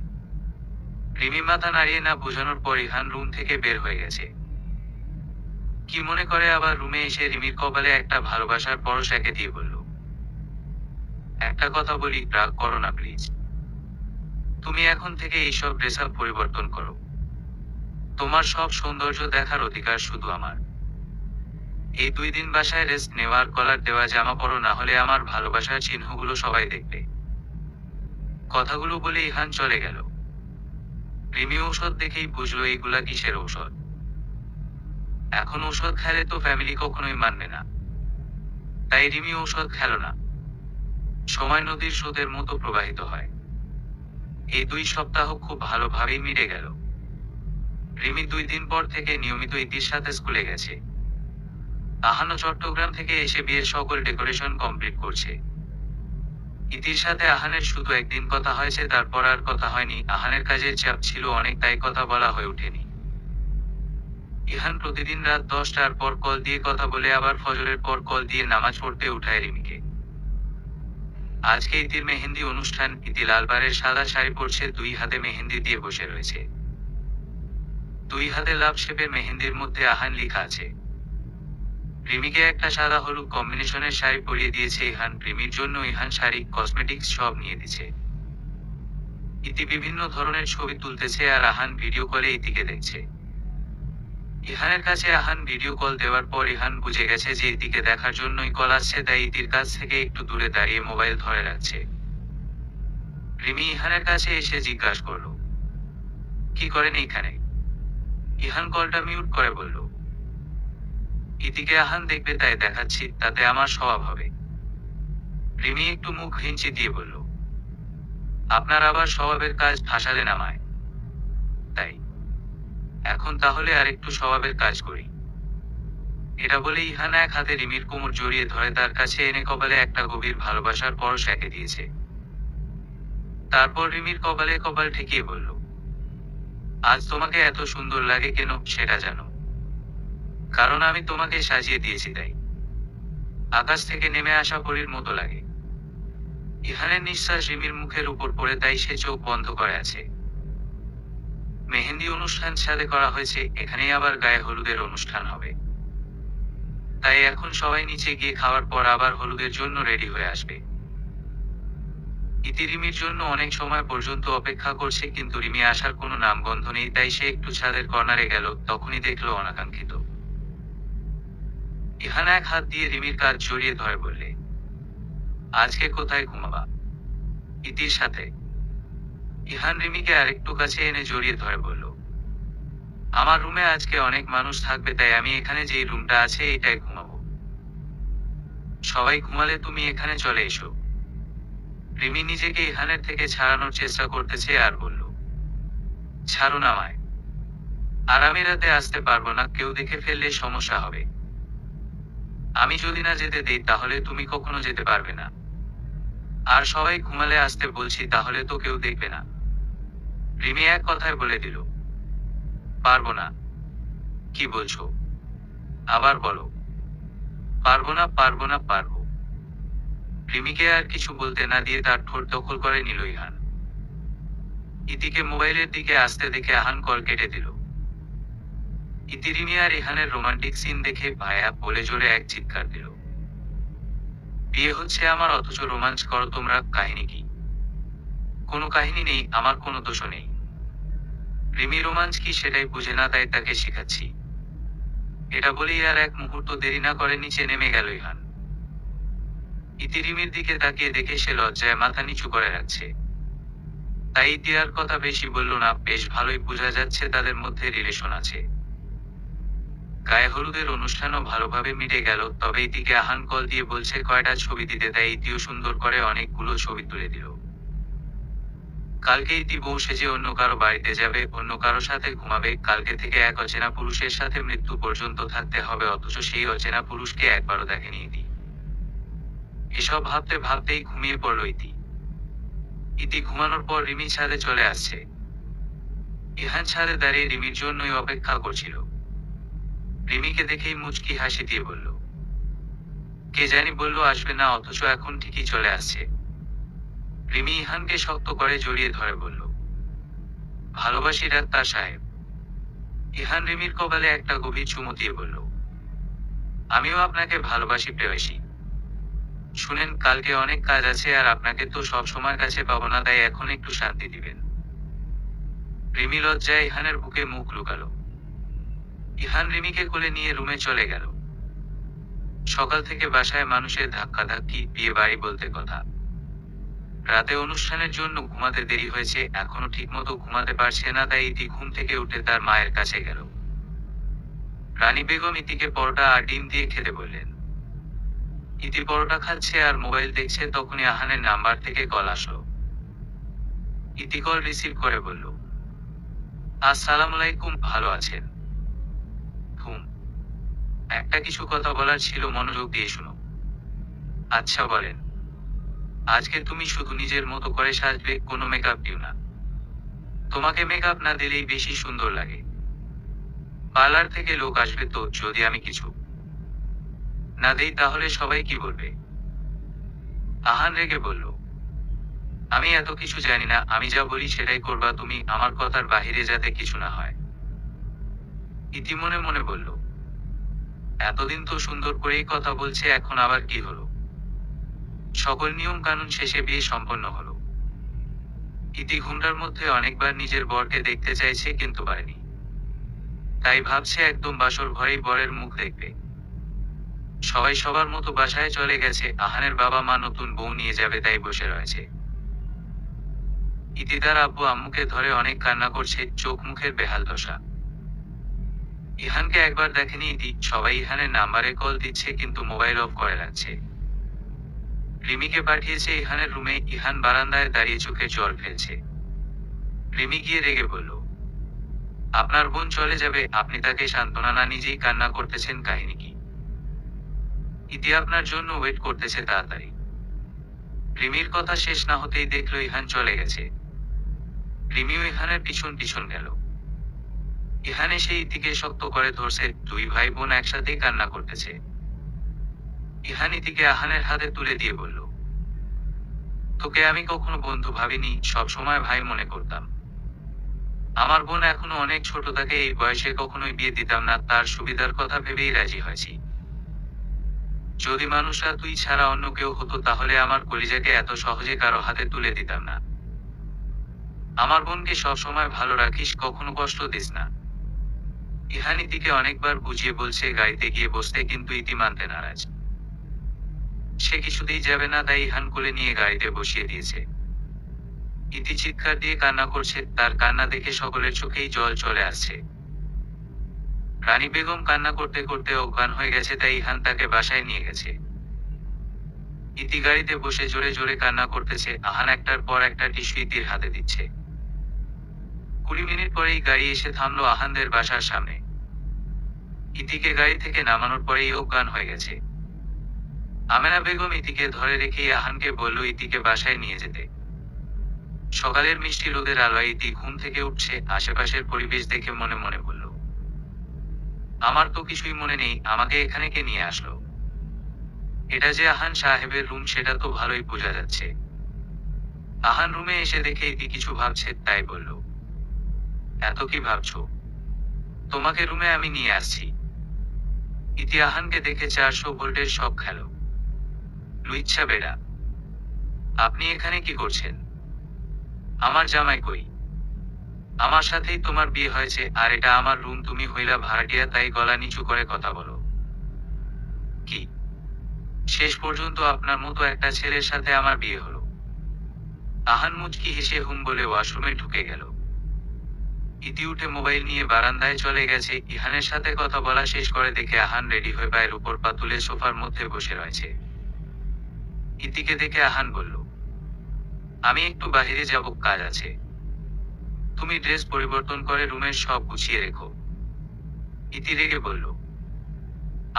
Speaker 1: রিমি মাথা নাড়িয়ে না বোঝানোর পর ইহান রুম থেকে বের হয়ে গেছে। কি মনে করে আবার রুমে এসে রিমির কপালে একটা ভালোবাসার পরশ এঁকে দিয়ে বলল, একটা কথা বলি, রাগ করো না প্লিজ। তুমি এখন থেকে এইসব ড্রেস আপ পরিবর্তন করো। তোমার সব সৌন্দর্য দেখার অধিকার শুধু আমার। এই 2 দিন বাসায় রেস্ট নেওয়ার, কলার দেওয়া জামা পরো, না হলে আমার ভালোবাসার চিহ্নগুলো সবাই দেখবে। কথাগুলো বলে ইহান চলে গেল। রিমি ঔষধ দেখেই বুঝলো এইগুলা কিসের ঔষধ। এখন ঔষধ খেলে তো ফ্যামিলি কখনোই মানবে না। তাই রিমি ঔষধ খেল না। সময় নদীর স্রোতের মতো প্রবাহিত হয়। এই 2 সপ্তাহ খুব ভালোভাবেই মিটে গেল। রিমি 2 দিন পর থেকে নিয়মিত ইতির সাথে স্কুলে গেছে। আহানও চট্টগ্রাম থেকে এসে বিয়ের সকল ডেকোরেশন কমপ্লিট করছে। ইতির সাথে আহানের শুধু একদিন কথা হয়েছে, তারপর আর কথা হয়নি। আহানের কাজের চাপ ছিল অনেক, তাই কথা বলা হয়ে ওঠেনি। ইহান প্রতিদিন রাত 10টার পর কল দিয়ে কথা বলে, আবার ফজরের পর কল দিয়ে নামাজ পড়তে উঠায় রিমিকে। আজকে ইতির মেহেন্দি অনুষ্ঠান। ইতি লালবারের সাদা শাড়ি পরছে, 2 হাতে মেহেন্দি দিয়ে বসে রয়েছে। 2 হাতে লাভ শেপের মেহেন্দির মধ্যে আহান লেখা আছে। রিমিকে একটা সাদা হলুদ কম্বিনেশনের শাড়ি পরিয়ে দিয়েছে ইহান। রিমির জন্য ইহান শাড়ি, কসমেটিক্স সব নিয়ে দিছে। ইতি বিভিন্ন ধরনের ছবি তুলতেছে, আর আহান ভিডিও কলে ইতিকে দেখছে। ইহানের কাছে আহান ভিডিও কল দেওয়ার পর ইহান বুঝে গেছে যে ইতিকে দেখার জন্যই কল আসছে, তাই ইতির কাছ থেকে একটু দূরে দাঁড়িয়ে মোবাইল ধরে রাখছে। রিমি ইহানের কাছে এসে জিজ্ঞাসা করলো, কি করেন এইখানে? ইহান কলটা মিউট করে বলল, ইতিকে আহান দেখবে তাই দেখাচ্ছি, তাতে আমার স্বভাব হবে। রিমি একটু মুখ হিঞ্চি দিয়ে বলল, আপনার আবার স্বভাবের কাজ ফাঁসালে নামায়। তাই এখন তাহলে আর একটু স্বভাবের কাজ করি। এটা বলে ইহান এক হাতে রিমির কোমর জড়িয়ে ধরে তার কাছে এনে কপালে একটা গভীর ভালোবাসার পরশ এঁকে দিয়েছে। তারপর রিমির কপালে কপাল ঠেকিয়ে বলল, আজ তোমাকে এত সুন্দর লাগে কেন সেটা জানো? কারণ আমি তোমাকে সাজিয়ে দিয়েছি, তাই আকাশ থেকে নেমে আসা পরীর মতো লাগে। ইহানের নিঃশ্বাস রিমির মুখের উপর পড়ে, তাই সে চোখ বন্ধ করে আছে। মেহেন্দি অনুষ্ঠান ছাদে করা হয়েছে, এখানেই আবার গায়ে হলুদের অনুষ্ঠান হবে। তাই এখন সবাই নিচে গিয়ে খাওয়ার পর আবার হলুদের জন্য রেডি হয়ে আসবে। ইতি রিমির জন্য অনেক সময় পর্যন্ত অপেক্ষা করছে, কিন্তু রিমি আসার কোনো নামগন্ধ নেই। তাই সে একটু ছাদের কর্নারে গেল, তখনই দেখলো অনাকাঙ্ক্ষিত। ইহান এক হাত দিয়ে রিমির কাঁধ জড়িয়ে ধরে বললে, আজকে কোথায় ঘুমাবা? ইতির সাথে। ইহান রিমিকে আরেকটু কাছে এনে জড়িয়ে ধরে বলল, আমার রুমে আজকে অনেক মানুষ থাকবে, তাই আমি এখানে যেই রুমটা আছে এটাই ঘুমাবো। সবাই ঘুমালে তুমি এখানে চলে এসো। রিমি নিজেকে ইহানের থেকে ছাড়ানোর চেষ্টা করতেছে আর বলল, ছাড়ুন আমায়। আর আমি রাতে আসতে পারবো না, কেউ দেখে ফেললে সমস্যা হবে। আমি যদি না যেতে দেই তাহলে তুমি কখনো যেতে পারবে না। আর সবাই ঘুমালে আসতে বলছি, তাহলে তো কেউ দেখবে না। রিমি এক কথায় বলে দিল, পারবো না। কি বলছো? আবার বলো। পারবো না, পারবো না, পারবো। রিমিকে আর কিছু বলতে না দিয়ে তার ঠোঁট দখল করে নিল ইহান। ইতিকে মোবাইলের দিকে আসতে দেখে আহান কল কেটে দিল। ইতি রিমি আর ইহানের রোমান্টিক সিন দেখে ভায়া বলে জোরে এক চিৎকার দিল। বিয়ে হচ্ছে আমার, অথচ রোমাঞ্চ করো তোমরা, কাহিনী কি? কোনো কাহিনী নেই, আমার কোনো দোষ নেই। রিমি রোমাঞ্চ কি সেটাই বুঝে না, তাই তাকে শেখাচ্ছি। এটা বলেই আর এক মুহূর্ত দেরি না করে নিচে নেমে গেল ইহান। ইতি রিমির দিকে তাকিয়ে দেখে সে লজ্জায় মাথা নিচু করে রাখছে। তাই ইতি আর কথা বেশি বলল না, বেশ ভালোই বোঝা যাচ্ছে তাদের মধ্যে রিলেশন আছে। গায়ে হলুদের অনুষ্ঠানও ভালোভাবে মিটে গেল, তবে ইতিকে আহান কল দিয়ে বলছে কয়টা ছবি দিতে, তাই ইতিও সুন্দর করে অনেকগুলো ছবি তুলে দিল। কালকে ইতি বউ সেজে অন্য কারো বাড়িতে যাবে, অন্য কারো সাথে ঘুমাবে, কালকে থেকে এক অচেনা পুরুষের সাথে মৃত্যু পর্যন্ত থাকতে হবে, অথচ সেই অচেনা পুরুষকে একবারও দেখেনি ইতি। এসব ভাবতে ভাবতেই ঘুমিয়ে পড়ল ইতি। ইতি ঘুমানোর পর রিমি ছাদে চলে আসছে। ইহান ছাদে দাঁড়িয়ে রিমির জন্যই অপেক্ষা করছিল। রিমিকে দেখেই মুচকি হাসি দিয়ে বলল, কে জানি বললো আসবে না, অথচ এখন ঠিকই চলে আসছে। রিমি ইহানকে শক্ত করে জড়িয়ে ধরে বলল, ভালোবাসি ডাক্তার সাহেব। ইহান রিমির কপালে একটা গভীর চুমু দিয়ে বলল, আমিও আপনাকে ভালোবাসি প্রেয়সী। শুনেন, কালকে অনেক কাজ আছে আর আপনাকে তো সব সময় কাছে পাবো না, তাই এখন একটু শান্তি দিবেন। রিমি লজ্জায় ইহানের বুকে মুখ লুকালো। ইহান রিমিকে কোলে নিয়ে রুমে চলে গেল। সকাল থেকে বাসায় মানুষের ধাক্কাধাক্কি, বিয়ে বাড়ি বলতে কথা। রাতে অনুষ্ঠানের জন্য ঘুমাতে দেরি হয়েছে, এখনো ঠিকমতো ঘুমাতে পারছে না, তাই ইতি ঘুম থেকে উঠে তার মায়ের কাছে গেল। রানী বেগম ইতিকে পরোটা আর ডিম দিয়ে খেতে বললেন। ইতি পরোটা খাচ্ছে আর মোবাইল দেখছে, তখনই আহানের নাম্বার থেকে কল আসলো। ইতি কল রিসিভ করে বলল, আসসালামু আলাইকুম, ভালো আছেন? হুম। একটা কিছু কথা বলার ছিল, মনোযোগ দিয়ে শুনো। আচ্ছা বলেন। আজকে তুমি শুধু নিজের মতো করে সাজবে, কোনো মেকআপ দিও না। তোমাকে মেকআপ না দিলেই বেশি সুন্দর লাগে। পার্লার থেকে লোক আসবে তো, যদি আমি কিছু না দেই তাহলে সবাই কি বলবে? আহান রেগে বলল, আমি এত কিছু জানি না, আমি যা বলি সেটাই করবা তুমি, আমার কথার বাহিরে যাতে কিছু না হয়। ইতি মনে মনে বলল, এতদিন তো সুন্দর করেই কথা বলছে, এখন আবার কি হলো? সকল নিয়ম কানুন শেষে বিয়ে সম্পন্ন হলো। ইতি ঘুমটার মধ্যে অনেকবার নিজের বরকে দেখতে চাইছে, কিন্তু পারেনি। তাই ভাবছে একদম বাসর ঘরেই বরের মুখ দেখবে। সবাই সবার মতো বাসায় চলে গেছে, আহানের বাবা মা নতুন বউ নিয়ে যাবে তাই বসে রয়েছে। ইতি তার আব্বু আম্মুকে ধরে অনেক কান্না করছে, চোখ মুখের বেহাল দশা। ইহানকে একবার দেখেনি ইতি, সবাই ইহানের নাম্বারে কল দিচ্ছে কিন্তু মোবাইল অফ করে রাখছে। রিমিকে পাঠিয়েছে ইহানের রুমে, ইহান বারান্দায় দাঁড়িয়ে চোখে জল ফেলছে। রিমি গিয়ে রেগে বলল, আপনার বোন চলে যাবে, আপনি তাকে সান্ত্বনা না নিজেই কান্না করতেছেন, কাহিনী কি? ইতি আপনার জন্য ওয়েট করতেছে, তাড়াতাড়ি। রিমির কথা শেষ না হতেই দেখলো ইহান চলে গেছে। রিমিও ইহানের পিছন পিছন গেল। ইহান এসে ইতিকে শক্ত করে ধরছে, দুই ভাই বোন একসাথেই কান্না করতেছে। ইহান ইতিকে আহানের হাতে তুলে দিয়ে বলল, তোকে আমি কখনো বন্ধু ভাবিনি, সব সময় ভাই মনে করতাম। আমার বোন এখনো অনেক ছোট, তাকে এই বয়সে কখনোই বিয়ে দিতাম না, তার সুবিধার কথা ভেবেই রাজি হয়েছি। যদি মানুষরা তুই ছাড়া অন্য কেউ হতো তাহলে আমার কলিজাকে এত সহজে কারো হাতে তুলে দিতাম না। আমার বোনকে সবসময় ভালো রাখিস, কখনো কষ্ট দিস না। ইহান ইতিকে অনেকবার বুঝিয়ে বলছে গাড়িতে গিয়ে বসতে, কিন্তু ইতি মানতে নারাজ। সে কিছুতেই যাবে না, তাই ইহান কোলে নিয়ে গাড়িতে বসিয়ে দিয়েছে। ইতি চিৎকার দিয়ে কান্না করছে, তার কান্না দেখে সকলের চোখেই জল চলে আসছে। রানী বেগম কান্না করতে করতে অজ্ঞান হয়ে গেছে, তাই ইহান তাকে বাসায় নিয়ে গেছে। ইতি গাড়িতে বসে জোরে জোরে কান্না করতেছে। আহান একটার পর একটা টিস্যু ইতির হাতে দিচ্ছে। 20 মিনিট পরেই গাড়ি এসে থামলো আহানদের বাসার সামনে। ইতিকে গাড়ি থেকে নামানোর পরেই অজ্ঞান হয়ে গেছে। আমেনা বেগম ইতিকে ধরে রেখেই আহানকে বলল ইতিকে বাসায় নিয়ে যেতে। সকালের মিষ্টি রোদের আলোয় ইতি ঘুম থেকে উঠছে। আশেপাশের পরিবেশ দেখে মনে মনে বলল, আমার তো কিছুই মনে নেই, আমাকে এখানে কে নিয়ে আসলো? এটা যে আহান সাহেবের রুম সেটা তো ভালোই বোঝা যাচ্ছে। আহান রুমে এসে দেখে ইতি কিছু ভাবছে, তাই বলল, এত কি ভাবছো? তোমাকে রুমে আমি নিয়ে আসছি। ইতি আহানকে দেখে 400 ভোল্টের শক খেল। লুইচ্ছা বেড়া, আপনি এখানে কি করছেন? আমার জামাই কই? আমার সাথেই তোমার বিয়ে হয়েছে, আর এটা আমার রুম, তুমি হইলা ভাড়াটিয়া, তাই গলা নিচু করে কথা বলো। কি? শেষ পর্যন্ত আপনার মতো একটা ছেলের সাথে আমার বিয়ে হলো। আহান মুচকি হেসে হুম বলে ওয়াশরুমে ঢুকে গেল। ইতি উঠে মোবাইল নিয়ে বারান্দায় চলে গেছে। ইহানের সাথে কথা বলা শেষ করে দেখে আহান রেডি হয়ে পায়ের উপর পা তুলে সোফার মধ্যে বসে রয়েছে। ইতিকে দেখে আহান বলল, আমি একটু বাহিরে যাব, কাজ আছে। তুমি ড্রেস পরিবর্তন করে রুমের সব গুছিয়ে রেখো। ইতি রেগে বলল,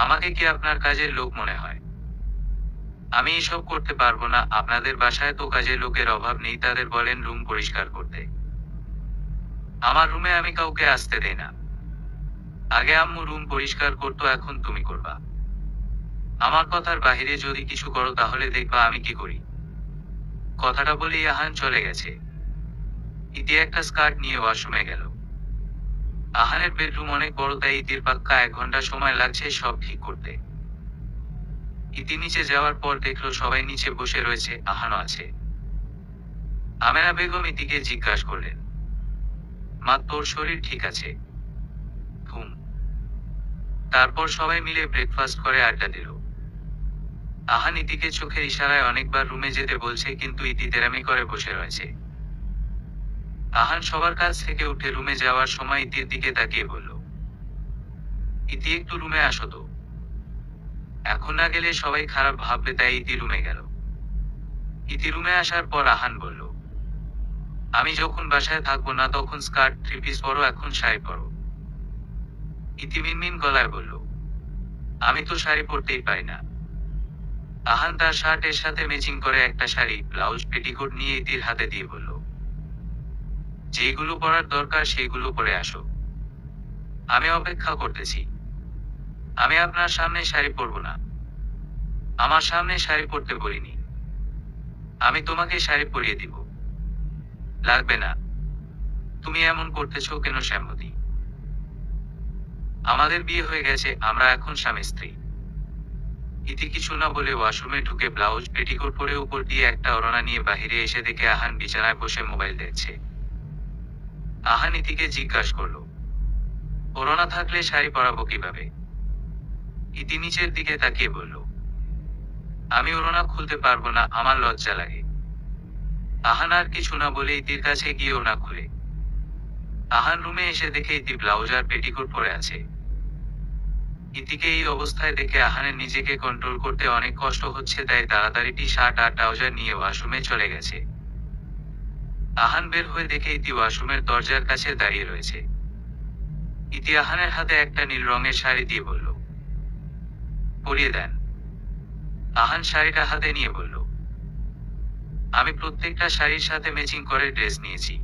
Speaker 1: আমাকে কি আপনার কাজের লোক মনে হয়? আমি এসব করতে পারবো না। আপনাদের বাসায় তো কাজের লোকের অভাব নেই, তাদের বলেন রুম পরিষ্কার করতে। আমার রুমে আমি কাউকে আসতে দেই না। আগে আম্মু রুম পরিষ্কার করতো, এখন তুমি করবা। আমার কথার বাহিরে যদি কিছু করো তাহলে দেখবা আমি কি করি। কথাটা বলেই আহান চলে গেছে। ইতি একটা স্কার্ট নিয়ে ওয়াশরুমে গেল। আহানের বেডরুম অনেক বড়, তাই ইতির পাক্কা 1 ঘন্টা সময় লাগছে সব ঠিক করতে। ইতি নিচে যাওয়ার পর দেখলো সবাই নিচে বসে রয়েছে, আহানও আছে। আমেনা বেগম ইতিকে জিজ্ঞাসা করলেন, মা, তোর শরীর ঠিক আছে? হুম। তারপর সবাই মিলে ব্রেকফাস্ট করে আড্ডা দিল। আহান ইতিকে চোখের ইশারায় অনেকবার রুমে যেতে বলছে, কিন্তু ইতি তেরামি করে বসে রয়েছে। আহান সবার কাছ থেকে উঠে রুমে যাওয়ার সময় ইতির দিকে তাকিয়ে বলল, ইতি, একটু রুমে আসো তো। এখন না গেলে সবাই খারাপ ভাববে, তাই ইতি রুমে গেল। ইতি রুমে আসার পর আহান বলল, আমি যখন বাসায় থাকবো না তখন স্কার্ট 3 পিস পরো, এখন শাড়ি পরো। ইতি মিনমিন গলায় বলল, আমি তো শাড়ি পরতেই পারি না। আহান তার শার্টের সাথে ম্যাচিং করে একটা শাড়ি, ব্লাউজ, পেটিকোট নিয়ে ইতির হাতে দিয়ে বলল, যেগুলো পরার দরকার সেগুলো পরে আসো। আমি অপেক্ষা করতেছি। আমি আপনার সামনে শাড়ি পরবো না। আমার সামনে শাড়ি পরতে বলিনি। আমি তোমাকে শাড়ি পরিয়ে দিব। লাগবে না। তুমি এমন করতেছো কেন শ্যামতী? আমাদের বিয়ে হয়ে গেছে, আমরা এখন স্বামী স্ত্রী। ইতি কিছু না বলে ওয়াশরুমে ঢুকে ব্লাউজ, পেটিকোট পরে উপর দিয়ে একটা ওড়না নিয়ে বাহিরে এসে দেখে আহান বিছানায় বসে মোবাইল দেখছে। আহান ইতিকে জিজ্ঞাসা করলো, ওড়না থাকলে শাড়ি পরাবো কিভাবে? ইতি নিচের দিকে তাকিয়ে বলল, আমি ওড়না খুলতে পারবো না, আমার লজ্জা লাগে। আহান আর কিছু না বলে ইতির কাছে গিয়ে ওড়না খুলে। আহান রুমে এসে দেখে ইতি ব্লাউজ আর পেটিকোট পরে আছে। ইতিকে এই অবস্থায় দেখে আহানের নিজেকে কন্ট্রোল করতে অনেক কষ্ট হচ্ছে, তাই তাড়াতাড়ি টি শার্ট আর ট্রাউজার নিয়ে ওয়াশরুমে চলে গেছে। আহান বের হয়ে দেখে ইতি ওয়াশরুমের দরজার কাছে দাঁড়িয়ে রয়েছে। ইতি আহানের হাতে একটা নীল রঙের শাড়ি দিয়ে বলল, পরিয়ে দেন। আহান শাড়িটা হাতে নিয়ে বলল, আমি প্রত্যেকটা শাড়ির সাথে ম্যাচিং করে ড্রেস নিয়েছি।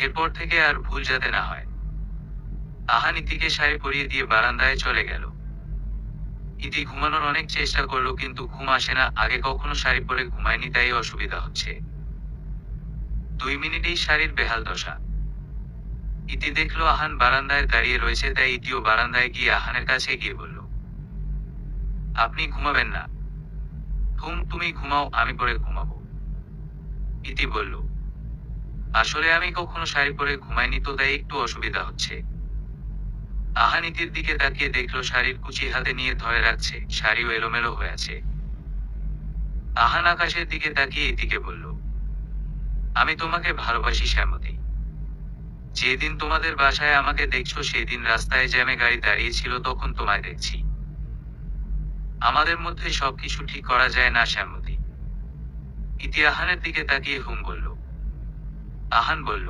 Speaker 1: এরপর থেকে আর ভুল যাতে না হয়। আহান ইতিকে শাড়ি পরিয়ে দিয়ে বারান্দায় চলে গেল। ইতি ঘুমানোর অনেক চেষ্টা করলো, কিন্তু ঘুম আসে না। আগে কখনো শাড়ি পরে ঘুমায়নি, তাই অসুবিধা হচ্ছে। 2 মিনিটেই শাড়ির বেহাল দশা। ইতি দেখলো আহান বারান্দায় দাঁড়িয়ে রয়েছে, তাই ইতিও বারান্দায় গিয়ে আহানের কাছে গিয়ে বলল, আপনি ঘুমাবেন না? তুমি ঘুমাও, আমি পরে ঘুমাবো। ইতি বলল, আসলে আমি কখনো শাড়ি পরে ঘুমাইনি তো, তাই একটু অসুবিধা হচ্ছে। আহান ইতির দিকে তাকিয়ে দেখলো শাড়ির কুচি হাতে নিয়ে ধরে রাখছে, শাড়িও এলোমেলো হয়ে আছে। আহান আকাশের দিকে তাকিয়ে ইতিকে বলল, আমি তোমাকে ভালোবাসি শ্যামতী। যেদিন তোমাদের বাসায় আমাকে দেখছো সেদিন রাস্তায় জ্যামে গাড়ি দাঁড়িয়েছিল, তখন তোমায় দেখছি। আমাদের মধ্যে সবকিছু ঠিক করা যায় না শ্যামতী। ইতি আহানের দিকে তাকিয়ে বলল। আহান বলল,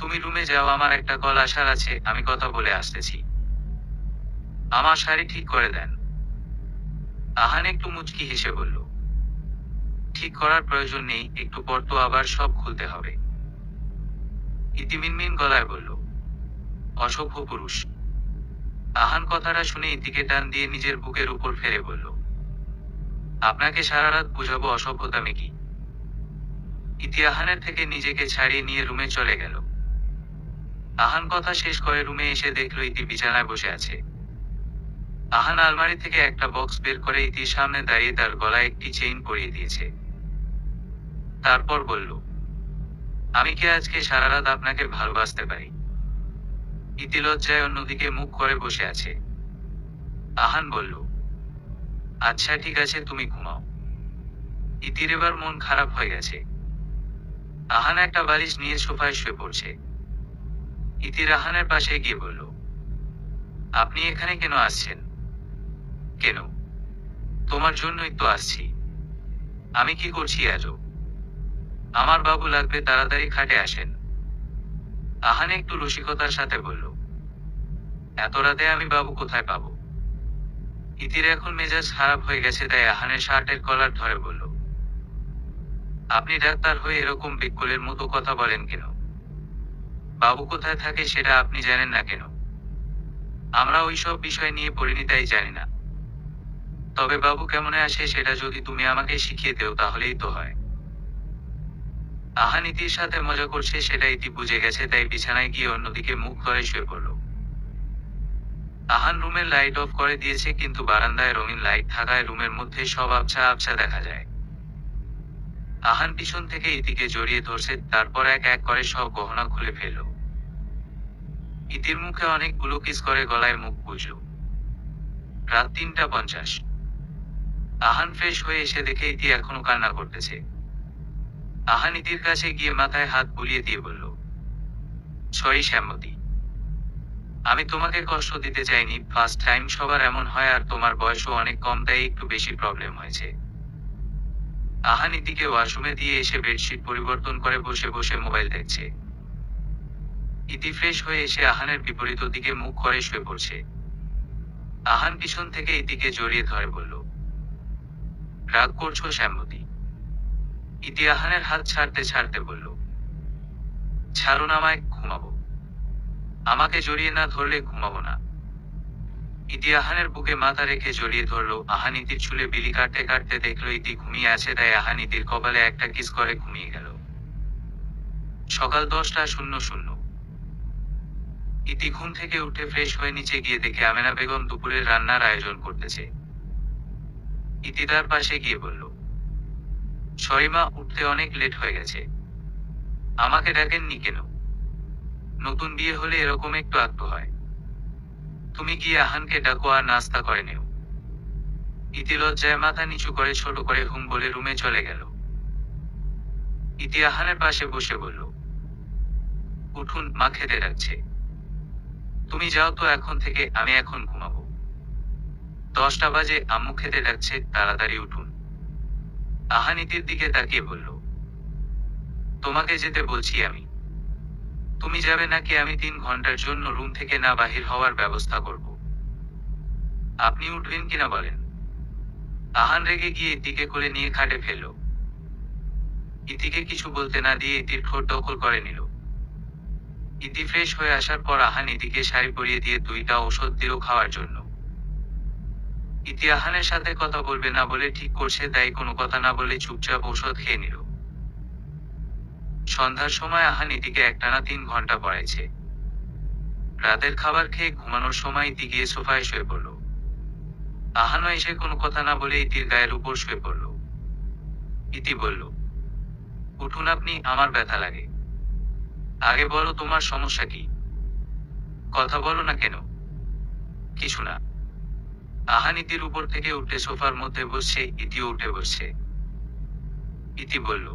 Speaker 1: তুমি রুমে যাও, আমার একটা কল আসার আছে, আমি কথা বলে আসতেছি। আমার শাড়ি ঠিক করে দেন। আহান একটু মুচকি হেসে বলল, ঠিক করার প্রয়োজন নেই, একটু পর তো আবার সব খুলতে হবে। ইতি মিনমিন গলায় বলল, অসভ্য পুরুষ। আহান কথাটা শুনে ইতিকে টান দিয়ে নিজের বুকের উপর ফেলে বলল, আপনাকে সারা রাত বুঝাবো অসভ্যতামি কি। ইতি আহানের থেকে নিজেকে ছাড়িয়ে নিয়ে রুমে চলে গেল। আহান কথা শেষ করে রুমে এসে দেখল ইতি বিছানায় বসে আছে। আহান আলমারি থেকে একটা বক্স বের করে ইতির সামনে দাঁড়িয়ে তার গলায় একটি চেইন পরিয়ে দিয়েছে। তারপর বলল, আমি কি আজকে সারা রাত আপনাকে ভালোবাসতে পারি? ইতি লজ্জায় অন্যদিকে মুখ করে বসে আছে। আহান বলল, আচ্ছা ঠিক আছে, তুমি ঘুমাও। ইতির এবার মন খারাপ হয়ে গেছে। আহান একটা বালিশ নিয়ে সোফায় শুয়ে পড়ছে। ইতির আহানের পাশে গিয়ে বলল, আপনি এখানে কেন আসছেন? কেন? তোমার জন্যই তো আসছি। আমি কি করছি আজও? আমার বাবু লাগবে, তাড়াতাড়ি খাটে আসেন। আহান একটু রসিকতার সাথে বলল, এত রাতে আমি বাবু কোথায় পাবো? ইতির এখন মেজাজ খারাপ হয়ে গেছে, তাই আহানের শার্টের কলার ধরে বলল, আপনি ডাক্তার হয়ে এরকম বিকলের মতো কথা বলেন কেন? বাবু কোথায় থাকে সেটা আপনি জানেন না কেন? আমরা ওই সব বিষয় নিয়ে পড়িনি তাই জানি না। তবে বাবু কেমনে আসে সেটা যদি তুমি আমাকে শিখিয়ে দেও তাহলেই তো হয়। আহান ইতির সাথে মজা করছে সেটা ইতি বুঝে গেছে, তাই বিছানায় গিয়ে অন্যদিকে মুখ করে শুয়ে পড়ল। আহান রুমের লাইট অফ করে দিয়েছে, কিন্তু বারান্দায় রঙিন লাইট থাকায় রুমের মধ্যে সব আবছা আবছা দেখা যায়। আহান পিছন থেকে ইতিকে জড়িয়ে ধরছে, তারপর এক এক করে সব গহনা খুলে ফেলল। ইতির মুখে অনেকগুলো কিস করে গলায় মুখ বুঝল। রাত ৩:৫০। আহান ফ্রেশ হয়ে এসে দেখে ইতি এখনো কান্না করতেছে। আহান ইতির কাছে গিয়ে মাথায় হাত বুলিয়ে দিয়ে বলল, সরি শ্যামতী, আমি তোমাকে কষ্ট দিতে চাইনি, ফার্স্ট টাইম, সবার এমন হয়, আর তোমার বয়সও অনেক কম, তাই একটু বেশি প্রবলেম হয়েছে। আহান ইতিকে ওয়াশরুমে দিয়ে এসে বেডশিট পরিবর্তন করে বসে বসে মোবাইল দেখছে। ইতি ফ্রেশ হয়ে এসে আহানের বিপরীত দিকে মুখ করে শুয়ে পড়ছে। আহান পিছন থেকে ইতিকে জড়িয়ে ধরে বলল, রাগ করছো শ্যামতী? ইতি আহানের হাত ছাড়তে ছাড়তে বলল, ছাড়ুন আমায়, ঘুমাবো। আমাকে জড়িয়ে না ধরলে ঘুমাবো না। ইতি আহানের বুকে মাথা রেখে জড়িয়ে ধরল। আহান ইতির চুলে বিলি কাটতে কাটতে দেখলো ইতি ঘুমিয়ে আছে, তাই আহান ইতির কপালে একটা কিস করে ঘুমিয়ে গেল। সকাল 10:00। ইতি ঘুম থেকে উঠে ফ্রেশ হয়ে নিচে গিয়ে দেখে আমেনা বেগম দুপুরের রান্নার আয়োজন করতেছে। ইতি তার পাশে গিয়ে বলল, সরি মা, উঠতে অনেক লেট হয়ে গেছে। আমাকে ডাকেননি কেন? নতুন বিয়ে হলে এরকম একটু আধটু হয়। তুমি গিয়ে আহানকে ডাকো আর নাস্তা করে নিও। ইতি লজ্জায় মাথা নিচু করে ছোট করে বলে রুমে চলে গেল। ইতি আহানের পাশে বসে বলল, উঠুন, মা খেতে ডাকছে। তুমি যাও তো এখন থেকে, আমি এখন ঘুমাবো। 10টা বাজে, আম্মু খেতে ডাকছে, তাড়াতাড়ি উঠুন। আহান ইতির দিকে তাকিয়ে বলল, তোমাকে যেতে বলছি আমি। তুমি যাবে নাকি আমি 3 ঘন্টার জন্য রুম থেকে না বাহির হওয়ার ব্যবস্থা করব? আপনি উঠবেন কিনা বলেন? আহান রেগে গিয়ে ইতিকে কোলে নিয়ে খাটে ফেলল। ইতিকে কিছু বলতে না দিয়ে ইতির ঠোঁট দখল করে নিল। ইতি ফ্রেশ হয়ে আসার পর আহান ইতিকে শাড়ি পরিয়ে দিয়ে 2টা ঔষধ দিল খাওয়ার জন্য। ইতি আহানের সাথে কথা বলবে না বলে ঠিক করছে, তাই কোনো কথা না বলে চুপচাপ ঔষধ খেয়ে নিল। সন্ধ্যার সময় আহান ইতিকে একটানা 3 ঘন্টা পড়াইছে। রাতের খাবার খেয়ে ঘুমানোর সময় ইতি গিয়ে সোফায় শুয়ে পড়ল। আহানও এসে কোনো কথা না বলে ইতির গায়ের উপর শুয়ে পড়ল। ইতি বলল, উঠুন আপনি, আমার ব্যথা লাগে। আগে বলো তোমার সমস্যা কি? কথা বলো না কেন? কিছু না। আহান ইতির উপর থেকে উঠে সোফার মধ্যে বসছে, ইতিও উঠে বসছে। ইতি বলল,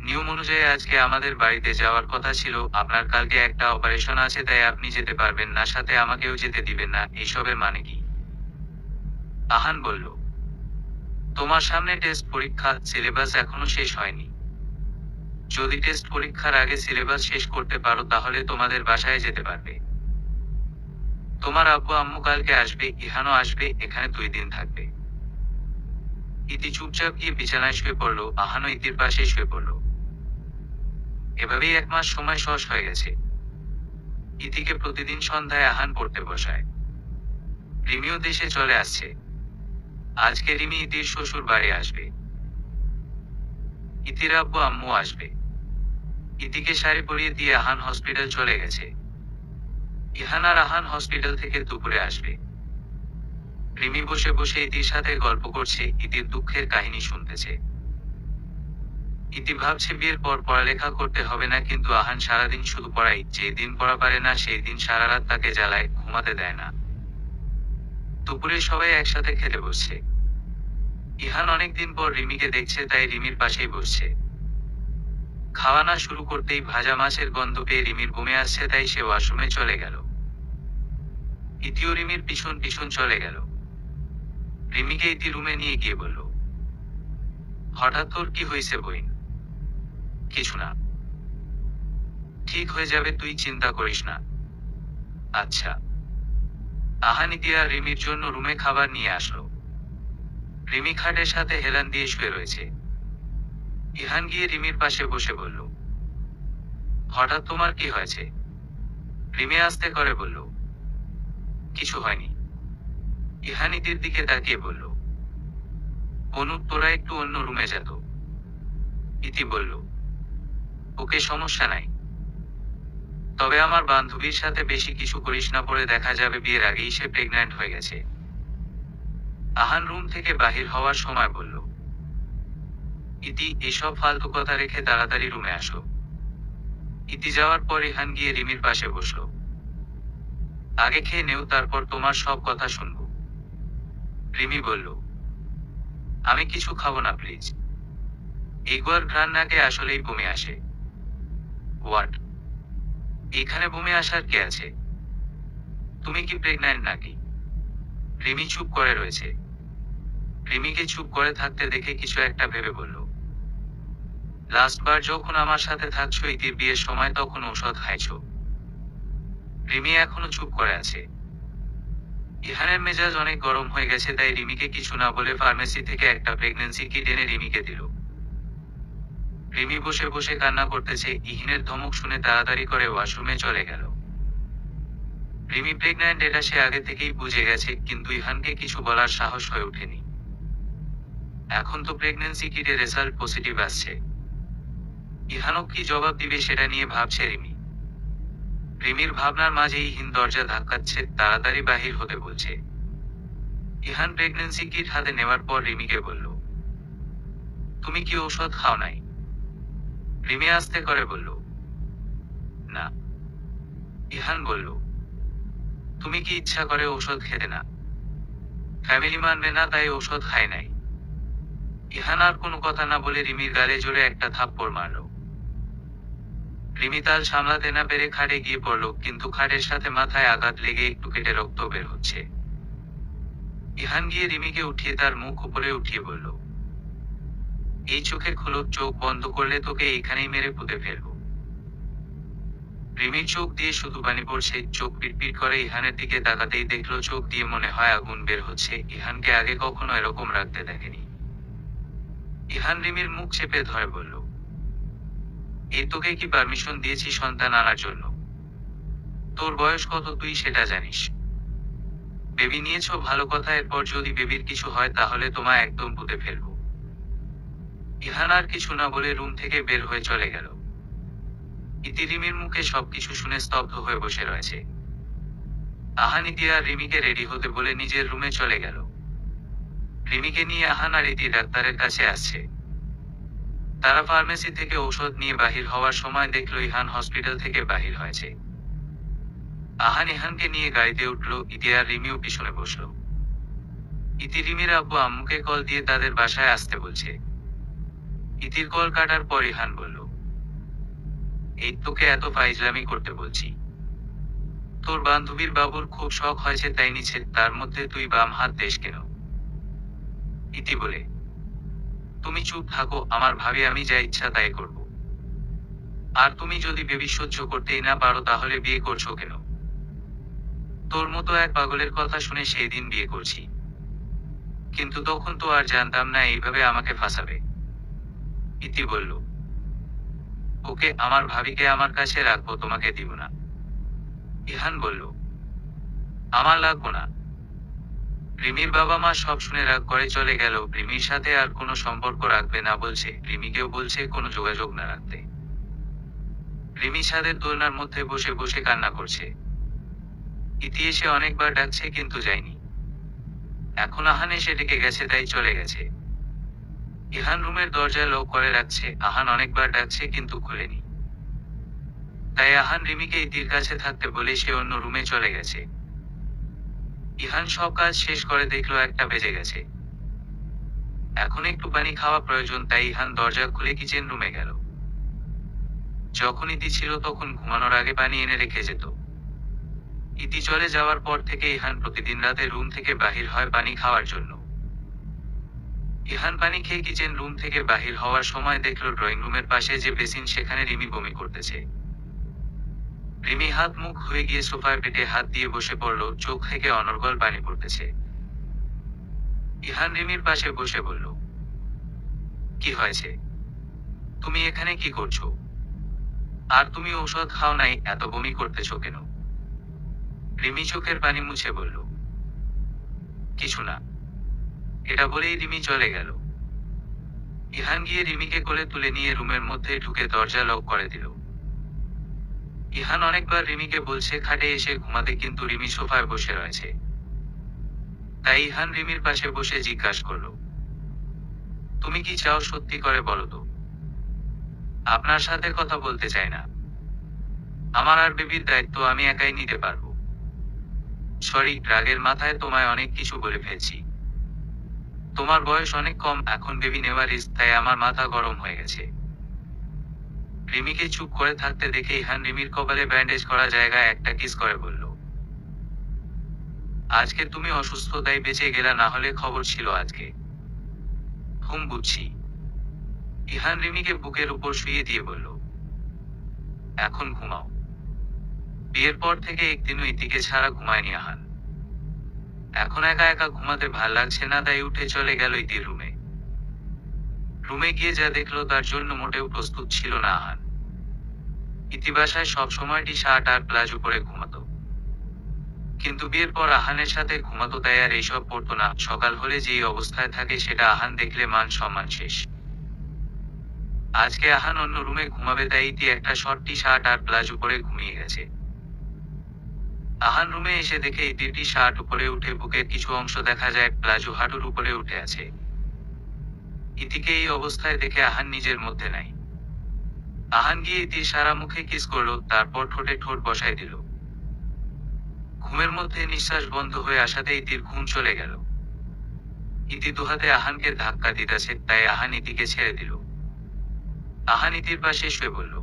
Speaker 1: নিয়ম অনুযায়ী আজকে আমাদের বাড়িতে যাওয়ার কথা ছিল, আপনার কালকে একটা অপারেশন আছে, তাই আপনি যেতে পারবেন না, সাথে আমাকেও যেতে দিবেন না, এইসবের মানে কি? আহান বলল, তোমার সামনে টেস্ট পরীক্ষা, সিলেবাস এখনো শেষ হয়নি। যদি টেস্ট পরীক্ষার আগে সিলেবাস শেষ করতে পারো তাহলে তোমাদের বাসায় যেতে পারবে। তোমার আব্বু আম্মু কালকে আসবে, ইহানও আসবে, এখানে 2 দিন থাকবে। ইতি চুপচাপ গিয়ে বিছানায় শুয়ে পড়ল, আহানও ইতির পাশে শুয়ে পড়ল। এভাবেই 1 মাস সময় শেষ হয়ে গেছে। ইতিকে প্রতিদিন সন্ধ্যায় আহান পড়তে বসায়। রিমিও দেশে চলে আসছে। আজকে রিমি ইতির শ্বশুর বাড়ি আসবে। ইতির আব্বু আম্মু আসবে। ইতিকে শাড়ি পরিয়ে দিয়ে আহান হসপিটাল চলে গেছে। ইহান আর আহান হসপিটাল থেকে দুপুরে আসবে। রিমি বসে বসে ইতির সাথে গল্প করছে, ইতির দুঃখের কাহিনী শুনতেছে। ইতি ভাবছে বিয়ের পর পড়ালেখা করতে হবে না, কিন্তু আহান সারাদিন শুধু পড়াই, যে দিন পড়া পারে না সেই দিন সারা রাত তাকে জ্বালায়, ঘুমাতে দেয় না। দুপুরে সবাই একসাথে খেতে বসছে। ইহান অনেকদিন পর রিমিকে দেখছে, তাই রিমির পাশেই বসছে। খাওয়া না শুরু করতেই ভাজা মাছের গন্ধ পেয়ে রিমির বমি আসছে, তাই সে ওয়াশরুমে চলে গেল। ইতিও রিমির পিছন পিছন চলে গেল। রিমিকে ইতি রুমে নিয়ে গিয়ে বলল, হঠাৎ তোর কি হয়েছে বইন? কিছু না, ঠিক হয়ে যাবে, তুই চিন্তা করিস না। আচ্ছা। আহান ইতি আর রিমির জন্য রুমে খাবার নিয়ে আসলো। রিমি খাটের সাথে হেলান দিয়ে শুয়ে রয়েছে। ইহান গিয়ে রিমির পাশে বসে বলল, হঠাৎ তোমার কি হয়েছে? রিমি আস্তে করে বলল, কিছু হয়নি। ইহান ইতির দিকে তাকিয়ে বলল, অনু, তোরা একটু অন্য রুমে যেত। ইতি বলল, ওকে, সমস্যা নাই, তবে আমার বান্ধবীর সাথে বেশি কিছু করিস না, পরে দেখা যাবে বিয়ের আগেই সে প্রেগন্যান্ট হয়ে গেছে। আহান রুম থেকে বাহির হওয়ার সময় বলল, ইতি, এসব ফালতু কথা রেখে তাড়াতাড়ি রুমে আসো। ইতি যাওয়ার পর ইহান গিয়ে রিমির পাশে বসলো। আগে খেয়ে নেও, তারপর তোমার সব কথা শুনবো। রিমি বলল, আমি কিছু খাবো না প্লিজ। এগুয়ার ঘ্রাণ নাকে আসলেই বমি আসে। হোয়াট? এখানে বমি আসার কে আছে? তুমি কি প্রেগন্যান্ট নাকি? রিমি চুপ করে রয়েছে। রিমিকে চুপ করে থাকতে দেখে কিছু একটা ভেবে বলল, লাস্টবার যখন আমার সাথে থাকছো ইতির বিয়ের সময়, তখন ঔষধ খাইছো। রিমি এখনো চুপ করে আছে। ইহানের মেজাজ অনেক গরম হয়ে গেছে, তাই রিমিকে কিছু না বলে ফার্মেসি থেকে একটা প্রেগন্যান্সি কিট এনে রিমিকে দিল। রিমি বসে বসে কান্না করতেছে। ইহিনের ধমক শুনে তাড়াতাড়ি করে ওয়াশরুমে চলে গেল। রিমি প্রেগন্যান্ট এটা সে আগে থেকেই বুঝে গেছে, কিন্তু ইহানকে কিছু বলার সাহস হয়ে ওঠেনি। এখন তো প্রেগন্যান্সি কিটের রেজাল্ট পজিটিভ আসছে। ইহানও কি জবাব দিবে সেটা নিয়ে ভাবছে রিমি। রিমির ভাবনার মাঝেই ইহিন দরজা ধাক্কাচ্ছে, তাড়াতাড়ি বাহির হতে বলছে। ইহান প্রেগন্যান্সি কিট হাতে নেওয়ার পর রিমিকে বলল, তুমি কি ঔষধ খাও নাই? রিমি আস্তে করে বলল, না। ইহান বলল, তুমি কি ইচ্ছা করে ঔষধ খেতে না? ফ্যামিলি মানবে না, তাই ঔষধ খায় নাই। ইহান আর কোনো কথা না বলে রিমির গালে জোরে একটা থাপ্পড় মারল। রিমি তাল সামলাতে না পেরে খাটে গিয়ে পড়ল, কিন্তু খাটের সাথে মাথায় আঘাত লেগে একটু কেটে রক্ত বের হচ্ছে। ইহান গিয়ে রিমিকে উঠিয়ে তার মুখ উপরে উঠিয়ে বলল, এই চোখে খোলো, চোখ বন্ধ করলে তোকে এইখানেই মেরে পুঁতে ফেলবো। রিমির চোখ দিয়ে শুধু পানি পড়ছে, চোখ পিটপিট করে ইহানের দিকে তাকাতেই দেখলো চোখ দিয়ে মনে হয় আগুন বের হচ্ছে। ইহানকে আগে কখনো এরকম রাখতে দেখেনি। ইহান রিমির মুখ চেপে ধরে বলল, এই তোকে কি পারমিশন দিয়েছি সন্তান আনার জন্য? তোর বয়স কত তুই সেটা জানিস? বেবি নিয়েছো ভালো কথা, এরপর যদি বেবির কিছু হয় তাহলে তোমায় একদম পুঁতে ফেলবো। ইহান আর কিছু না বলে রুম থেকে বের হয়ে চলে গেল। ইতি রিমির মুখে সবকিছু শুনে স্তব্ধ হয়ে বসে রয়েছে। আহান ইতি আর রিমিকে রেডি হতে বলে নিজের রুমে চলে গেল। রিমিকে নিয়ে আহান আর ইতি ডাক্তারের কাছে আসছে। তারা ফার্মেসি থেকে ঔষধ নিয়ে বাহির হওয়ার সময় দেখলো ইহান হসপিটাল থেকে বাহির হয়েছে। আহান ইহানকে নিয়ে গাড়িতে উঠলো, ইতি আর রিমিও পিছনে বসলো। ইতি রিমির আব্বু আম্মুকে কল দিয়ে তাদের বাসায় আসতে বলছে। ইতির কল কাটার পর ইহান বলল, এই তোকে এত ফাইজলামি করতে বলছি। তোর বান্ধবীর বাবুর খুব শখ হয়েছে তাই নিচে, তার মধ্যে তুই বাম হাত দেশ কেন? ইতি বলে, তুমি চুপ থাকো, আমার ভাবি আমি যা ইচ্ছা তাই করব। আর তুমি যদি বেবি সহ্য করতেই না পারো তাহলে বিয়ে করছো কেন? তোর মতো এক পাগলের কথা শুনে সেই দিন বিয়ে করছি। কিন্তু তখন তো আর জানতাম না এইভাবে আমাকে ফাঁসাবে। ইতি বলল, ওকে, আমার ভাবিকে আমার কাছে রাখবো, তোমাকে দিব না। ইহান বলল, আমার লাগবো না। রিমির বাবা মা সব শুনে রাগ করে চলে গেল, রিমির সাথে আর কোনো সম্পর্ক রাখবে না বলছে, রিমিকেও বলছে কোনো যোগাযোগ না রাখতে। রিমি ছাদের দোলনার মধ্যে বসে বসে কান্না করছে। ইতি এসে অনেকবার ডাকছে কিন্তু যায়নি। এখন আহান এসে ডেকে গেছে তাই চলে গেছে। ইহান রুমের দরজা লক করে রাখছে, আহান অনেকবার ডাকছে কিন্তু খোলেনি। তাই আহান রিমিকে ইতির কাছে থাকতে বলে সে অন্য রুমে চলে গেছে। ইহান সব কাজ শেষ করে দেখলো 1টা বেজে গেছে। এখন একটু পানি খাওয়া প্রয়োজন, তাই ইহান দরজা খুলে কিচেন রুমে গেল। যখন ইতি ছিল তখন ঘুমানোর আগে পানি এনে রেখে যেত। ইতি চলে যাওয়ার পর থেকে ইহান প্রতিদিন রাতে রুম থেকে বাহির হয় পানি খাওয়ার জন্য। ইহান পানি খেয়ে কিচেন রুম থেকে বাহির হওয়ার সময় দেখলো ড্রয়িং রুমের পাশে যে বেসিন সেখানে রিমি বমি করতেছে। রিমি হাত মুখ হয়ে গিয়ে সোফায় পেটে হাত দিয়ে বসে পড়ল, চোখ থেকে অনর্গল পানি পড়তেছে। ইহান রিমির পাশে বসে বলল, কি হয়েছে? তুমি এখানে কি করছো? আর তুমি ঔষধ খাও নাই, এত বমি করতেছো কেন? রিমি চোখের পানি মুছে বলল, কিছু না। এটা বলেই রিমি চলে গেল। ইহান গিয়ে রিমিকে কোলে তুলে নিয়ে রুমের মধ্যে ঢুকে দরজা লক করে দিল। ইহান অনেকবার রিমিকে বলছে খাটে এসে ঘুমাতে, কিন্তু রিমি সোফায় বসে রয়েছে। তাই ইহান রিমির পাশে বসে জিজ্ঞাসা করল, তুমি কি চাও, সত্যি করে বলো তো? আপনার সাথে কথা বলতে চাই না। আমার আর বেবির দায়িত্ব আমি একাই নিতে পারবো। সরি, রাগের মাথায় তোমায় অনেক কিছু বলে ফেলছি। তোমার বয়স অনেক কম, এখন বেবি নেওয়ার রিস্ক, তাই আমার মাথা গরম হয়ে গেছে। রিমিকে চুপ করে থাকতে দেখে ইহান রিমির কপালে ব্যান্ডেজ করা জায়গায় একটা কিস করে বলল, আজকে তুমি অসুস্থ তাই বেঁচে গেলা, না হলে খবর ছিল আজকে। বুঝছি। ইহান রিমিকে বুকের উপর শুইয়ে দিয়ে বলল, এখন ঘুমাও। বিয়ের পর থেকে একদিনও ইতিকে ছাড়া ঘুমায়নি আহান। এখন একা একা ঘুমাতে ভাল লাগছে না, তাই উঠে চলে গেল ইতির রুমে। রুমে গিয়ে যা দেখলো তার জন্য মোটেও প্রস্তুত ছিল না আহান। ইতি বাসায় সব সময় টি শার্ট আর প্লাজো পরে ঘুমাতো, কিন্তু বিয়ের পর আহানের সাথে ঘুমাতো তাই আর এইসব পরতো না। সকাল হলে যেই অবস্থায় থাকে সেটা আহান দেখলে মান সম্মান শেষ। আজকে আহান অন্য রুমে ঘুমাবে, তাই ইতি একটা শর্ট টি শার্ট আর প্লাজো পরে ঘুমিয়ে গেছে। আহান রুমে এসে দেখে ইতির টি শার্ট উপরে উঠে বুকের কিছু অংশ দেখা যায়, প্লাজো হাঁটুর উপরে উঠে আছে। ইতিকে এই অবস্থায় দেখে আহান নিজের মধ্যে নাই। আহান গিয়ে ইতির সারা মুখে কিস করলো, তারপর ঠোঁটে ঠোঁট বসায় দিল। ঘুমের মধ্যে নিঃশ্বাস বন্ধ হয়ে আসাতে ইতির ঘুম চলে গেল। ইতি দুহাতে আহানকে ধাক্কা দিতেছে, তাই আহান ইতিকে ছেড়ে দিল। আহান ইতির পাশে শুয়ে বলল,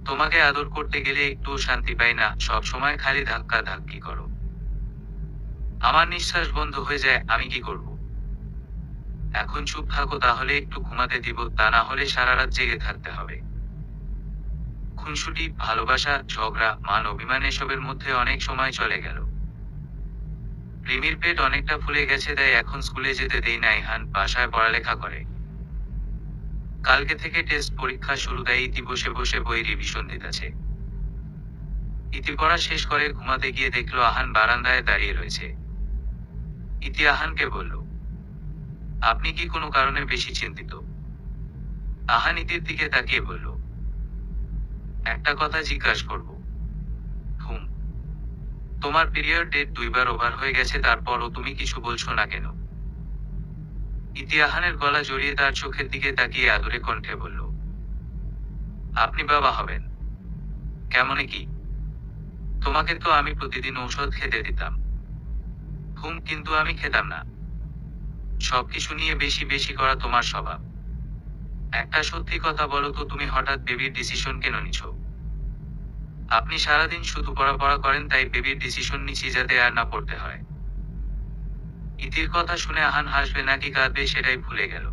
Speaker 1: তোমাকে আদর করতে গেলে একটুও শান্তি পাই না, সব সময় খালি ধাক্কা ধাক্কি করো। আমার নিঃশ্বাস বন্ধ হয়ে যায়, আমি কি করব? এখন চুপ থাকো, তাহলে একটু ঘুমাতে দিব, তা না হলে সারা রাত জেগে থাকতে হবে। খুনসুটি, ভালোবাসা, ঝগড়া, মান অভিমান এসবের মধ্যে অনেক সময় চলে গেল। রিমির পেট অনেকটা ফুলে গেছে, তাই এখন স্কুলে যেতে দেই না ইহান, বাসায় পড়ালেখা করে। কালকে থেকে টেস্ট পরীক্ষা শুরু, তাই ইতি বসে বসে বই রিভিশন দিতেছে। ইতি পড়া শেষ করে ঘুমাতে গিয়ে দেখলো আহান বারান্দায় দাঁড়িয়ে রয়েছে। ইতি আহানকে বলল, আপনি কি কোনো কারণে বেশি চিন্তিত? আহান ইতির দিকে তাকিয়ে বলল, একটা কথা জিজ্ঞাসা করব। তোমার পিরিয়ড ডেট 2বার ওভার হয়ে গেছে, তারপরও তুমি কিছু বলছো না কেন? ইতি আহানের গলা জড়িয়ে তার চোখের দিকে তাকিয়ে আদরে কণ্ঠে বলল, আপনি বাবা হবেন? কেমনে কি? তোমাকে তো আমি প্রতিদিন ঔষধ খেতে দিতাম। কিন্তু আমি খেতাম না। সবকিছু নিয়ে বেশি বেশি করা তোমার স্বভাব। একটা সত্যি কথা বলো তো, তুমি হঠাৎ বেবির ডিসিশন কেন নিছ? আপনি সারাদিন শুধু পড়া করেন, তাই বেবির ডিসিশন নিচ্ছি যাতে আর না পড়তে হয়। ইতির কথা শুনে আহান হাসবে নাকি কাঁদবে সেটাই ভুলে গেল।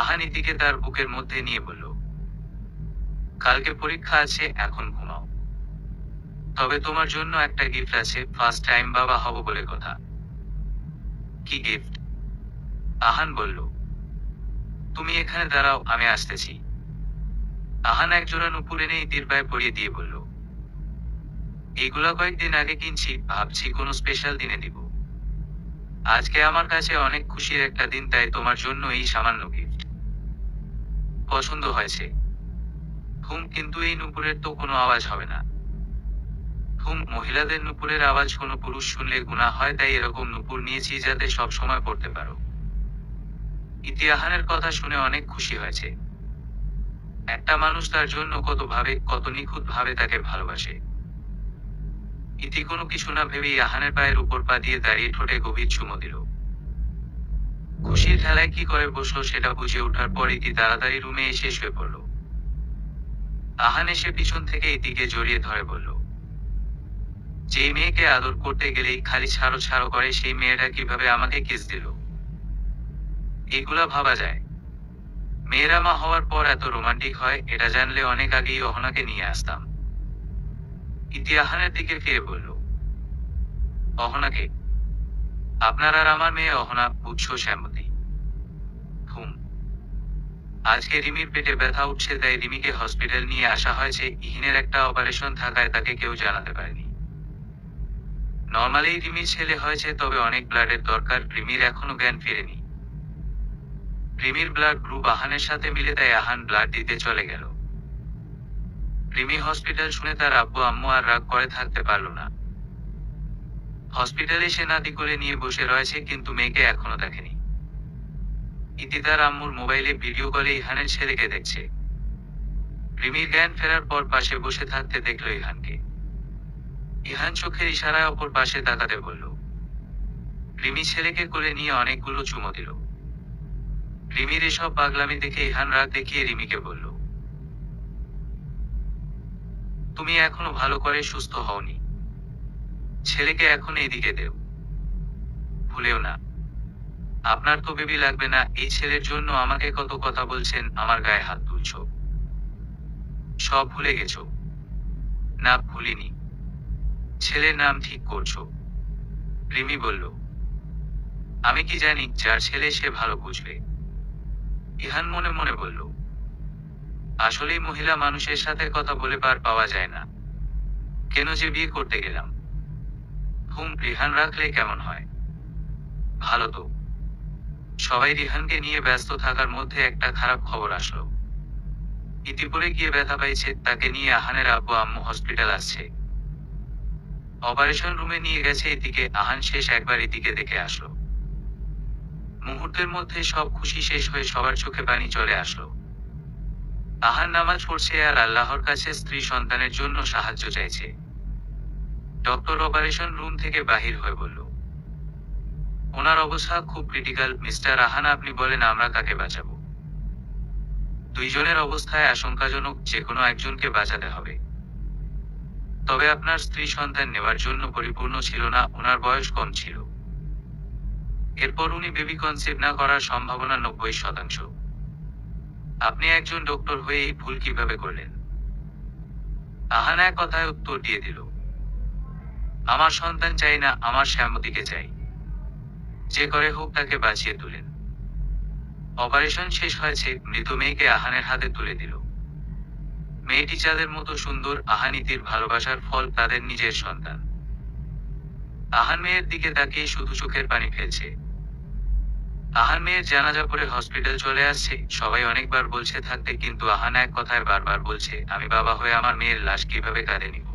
Speaker 1: আহান ইতিকে তার বুকের মধ্যে নিয়ে বলল, কালকে পরীক্ষা আছে, এখন ঘুমাও। তবে তোমার জন্য একটা গিফট আছে, ফার্স্ট টাইম বাবা হব বলে কথা। কি গিফট? আহান বলল, তুমি এখানে দাঁড়াও, আমি আসতেছি। আহান একজোড়া নুপুর এনে ইতির পায়ে পরিয়ে দিয়ে বলল, এইগুলা কয়েকদিন আগে কিনছি, ভাবছি কোনো স্পেশাল দিনে দিব। আজকে আমার কাছে অনেক খুশির একটা দিন, তাই তোমার জন্য এই সামান্য গিফট। পছন্দ হয়েছে? কিন্তু এই নুপুরের তো কোনো আওয়াজ হবে না। মহিলাদের নুপুরের আওয়াজ কোনো পুরুষ শুনলে গুনাহ হয়, তাই এরকম নুপুর নিয়েছি যাতে সব সময় পড়তে পারো। ইতি আহানের কথা শুনে অনেক খুশি হয়েছে। একটা মানুষ তার জন্য কত নিখুঁত ভাবে তাকে ভালোবাসে। ইতি কোনো কিছু না ভেবেই আহানের পায়ের উপর পা দিয়ে দাঁড়িয়ে ঠোঁটে গভীর চুমো দিল। খুশির ঠেলায় কি করে বসলো সেটা বুঝে ওঠার পর ইতি তাড়াতাড়ি রুমে এসে শুয়ে পড়ল। আহান এসে পিছন থেকে ইতিকে জড়িয়ে ধরে বলল, যেই মেয়েকে আদর করতে গেলেই খালি ছাড়ো ছাড়ো করে, সেই মেয়েটা কিভাবে আমাকে কিস দিল? এগুলা ভাবা যায়? মেয়েরা মা হওয়ার পর এত রোমান্টিক হয়, এটা জানলে অনেক আগেই অহনাকে নিয়ে আসতাম। ইতি আহানের দিকে ফিরে বলল, অহনাকে? আপনার আর আমার মেয়ে অহনা, বুঝছো শ্যামতী? আজকে রিমির পেটে ব্যথা উঠছে, তাই রিমিকে হসপিটাল নিয়ে আসা হয়েছে। ইহিনের একটা অপারেশন থাকায় তাকে কেউ জানাতে পারেনি। নর্মালি রিমির ছেলে হয়েছে, তবে অনেক ব্লাডের দরকার। রিমির এখনো জ্ঞান ফেরেনি। রিমির ব্লাড গ্রুপ আহানের সাথে মিলে, তাই আহান ব্লাড দিতে চলে গেল। রিমি হসপিটাল শুনে তার আব্বু আম্মু আর রাগ করে থাকতে পারল না। হসপিটালে সে নাতি করে নিয়ে বসে রয়েছে, কিন্তু মেয়েকে এখনো দেখেনি। ইতি তার আম্মুর মোবাইলে ভিডিও কলে ইহানের ছেলেকে দেখছে। রিমির জ্ঞান ফেরার পর পাশে বসে থাকতে দেখল ইহানকে। ইহান চোখের ইশারায় অপর পাশে তাকাতে বলল। রিমি ছেলেকে কোলে নিয়ে অনেকগুলো চুমো দিল। রিমির এসব পাগলামি দেখে ইহান রাগ দেখিয়ে রিমিকে বলল, তুমি এখনো ভালো করে সুস্থ হওনি। ছেলেকে এখন এইদিকে দেও, ভুলেও না। আপনার তো বেবি লাগবে না, এই ছেলের জন্য আমাকে কত কথা বলছেন, আমার গায়ে হাত তুলছ। সব ভুলে গেছ? না, ভুলিনি। ছেলের নাম ঠিক করছো। রিমি বলল, আমি কি জানি, যার ছেলে সে ভালো বুঝবে। ইহান মনে মনে বলল, আসলেই মহিলা মানুষের সাথে কথা বলে পার পাওয়া যায় না। কেন যে বিয়ে করতে গেলাম। রিহান রাখলে কেমন হয়? ভালো তো। সবাই রিহানকে নিয়ে ব্যস্ত থাকার মধ্যে একটা খারাপ খবর আসলো। ইতিপরে গিয়ে ব্যথা পাইছে, তাকে নিয়ে আহানের আব্বু আম্মু হসপিটাল আসছে। অপারেশন রুমে নিয়ে গেছে ইতিকে। আহান শেষ একবার ইতিকে দেখে আসলো। মুহূর্তের মধ্যে সব খুশি শেষ হয়ে সবার চোখে পানি চলে আসলো। আহান নামাজ পড়ছে আর আল্লাহর কাছে স্ত্রী সন্তানের জন্য সাহায্য চাইছে। ডক্টর অপারেশন রুম থেকে বাহির হয়ে বলল, ওনার অবস্থা খুব ক্রিটিক্যাল মিস্টার আহান, আপনি বলেন আমরা কাকে বাঁচাবো? দুইজনের অবস্থায় আশঙ্কাজনক, যে কোনো একজনকে বাঁচাতে হবে। তবে আপনার স্ত্রী সন্তান নেওয়ার জন্য পরিপূর্ণ ছিল না, ওনার বয়স কম ছিল। এরপর উনি বেবি কনসিভ না করার সম্ভাবনা 90%। আপনি একজন ডক্টর হয়ে এই ভুল কিভাবে করলেন? আহান এক কথায় উত্তর দিয়ে দিল, আমার সন্তান চাই না, আমার শ্যামতীকে চাই। যে করে হোক তাকে বাঁচিয়ে তুলেন। অপারেশন শেষ হয়েছে, মৃত মেয়েকে আহানের হাতে তুলে দিল। মেয়েটি চাঁদের মতো সুন্দর। আহান ইতির ভালোবাসার ফল, তাদের নিজের সন্তান। আহান মেয়ের দিকে তাকিয়ে শুধু চোখের পানি ফেলছে। আহান মেয়ের জানাজা পড়ে হসপিটাল চলে আসছে। সবাই অনেকবার বলছে থাকতে, কিন্তু আহান এক কথায় বারবার বলছে, আমি বাবা হয়ে আমার মেয়ের লাশ কিভাবে কাঁধে নিব।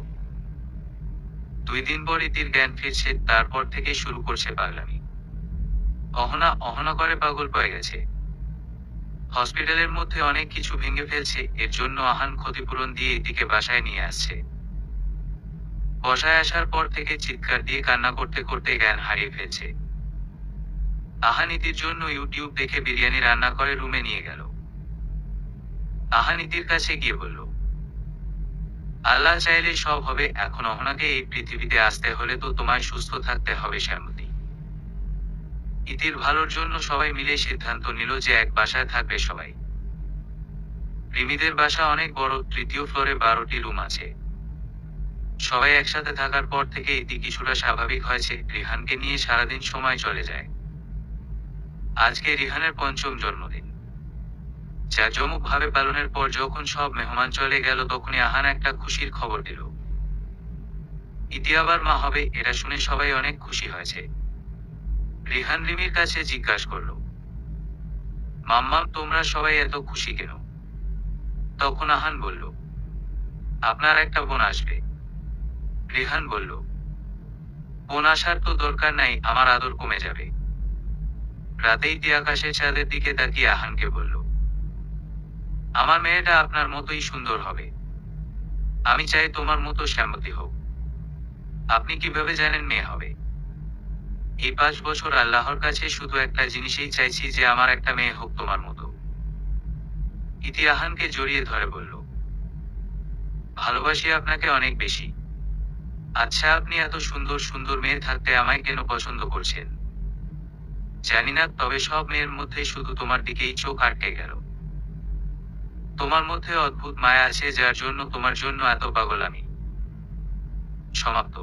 Speaker 1: 2 দিন পর ইতির জ্ঞান ফিরছে, তারপর থেকে শুরু করছে পাগলামি। অহনা অহনা করে পাগল পেয়ে গেছে। হসপিটালের মধ্যে অনেক কিছু ভেঙে ফেলছে, এর জন্য আহান ক্ষতিপূরণ দিয়ে ইতিকে বাসায় নিয়ে আসছে। বসায় আসার পর থেকে চিৎকার দিয়ে কান্না করতে করতে জ্ঞান হারিয়ে ফেলছে। আহান ইতির জন্য ইউটিউব দেখে বিরিয়ানি রান্না করে রুমে নিয়ে গেল। আহান ইতির কাছে গিয়ে বলল, আল্লাহ চাইলে সব হবে। এখন অহনাকে এই পৃথিবীতে আসতে হলে তো তোমায় সুস্থ থাকতে হবে শ্যামতী। ইতির ভালোর জন্য সবাই মিলে সিদ্ধান্ত নিল যে এক বাসায় থাকবে সবাই। রিমিদের বাসা অনেক বড়, তৃতীয় ফ্লোরে 12টি রুম আছে। সবাই একসাথে থাকার পর থেকে ইতি কিছুটা স্বাভাবিক হয়েছে, রিহানকে নিয়ে সারাদিন সময় চলে যায়। আজকে রিহানের 5ম জন্মদিন, যা জমুকভাবে পালনের পর যখন সব মেহমান চলে গেল তখনই আহান একটা খুশির খবর দিল। ইতি আবার মা হবে, এটা শুনে সবাই অনেক খুশি হয়েছে। রিহান রিমির কাছে জিজ্ঞাসা করল, মাম্মাম তোমরা সবাই এত খুশি কেন? তখন আহান বলল, আপনার একটা বোন আসবে। রিহান বলল, বোন আসার তো দরকার নাই, আমার আদর কমে যাবে। রাতেই ইতি আকাশের চাঁদের দিকে তাকিয়ে আহানকে বলল, আমার মেয়েটা আপনার মতোই সুন্দর হবে। আমি চাই তোমার মতো শ্যামতী হোক। আপনি কিভাবে জানেন মেয়ে হবে? এই 5 বছর আল্লাহর কাছে শুধু একটা জিনিসই চাইছি, যে আমার একটা মেয়ে হোক তোমার মতো। ইতি আহানকে জড়িয়ে ধরে বলল, ভালোবাসি আপনাকে অনেক বেশি। আচ্ছা, আপনি এত সুন্দর সুন্দর মেয়ে থাকতে আমায় কেন পছন্দ করছেন? জানি না, তবে সব মেয়ের মধ্যে শুধু তোমার দিকেই চোখ আটকে গেল। তোমার মধ্যে অদ্ভুত মায়া আছে, যার জন্য তোমার জন্য এত পাগল আমি। সমাপ্ত।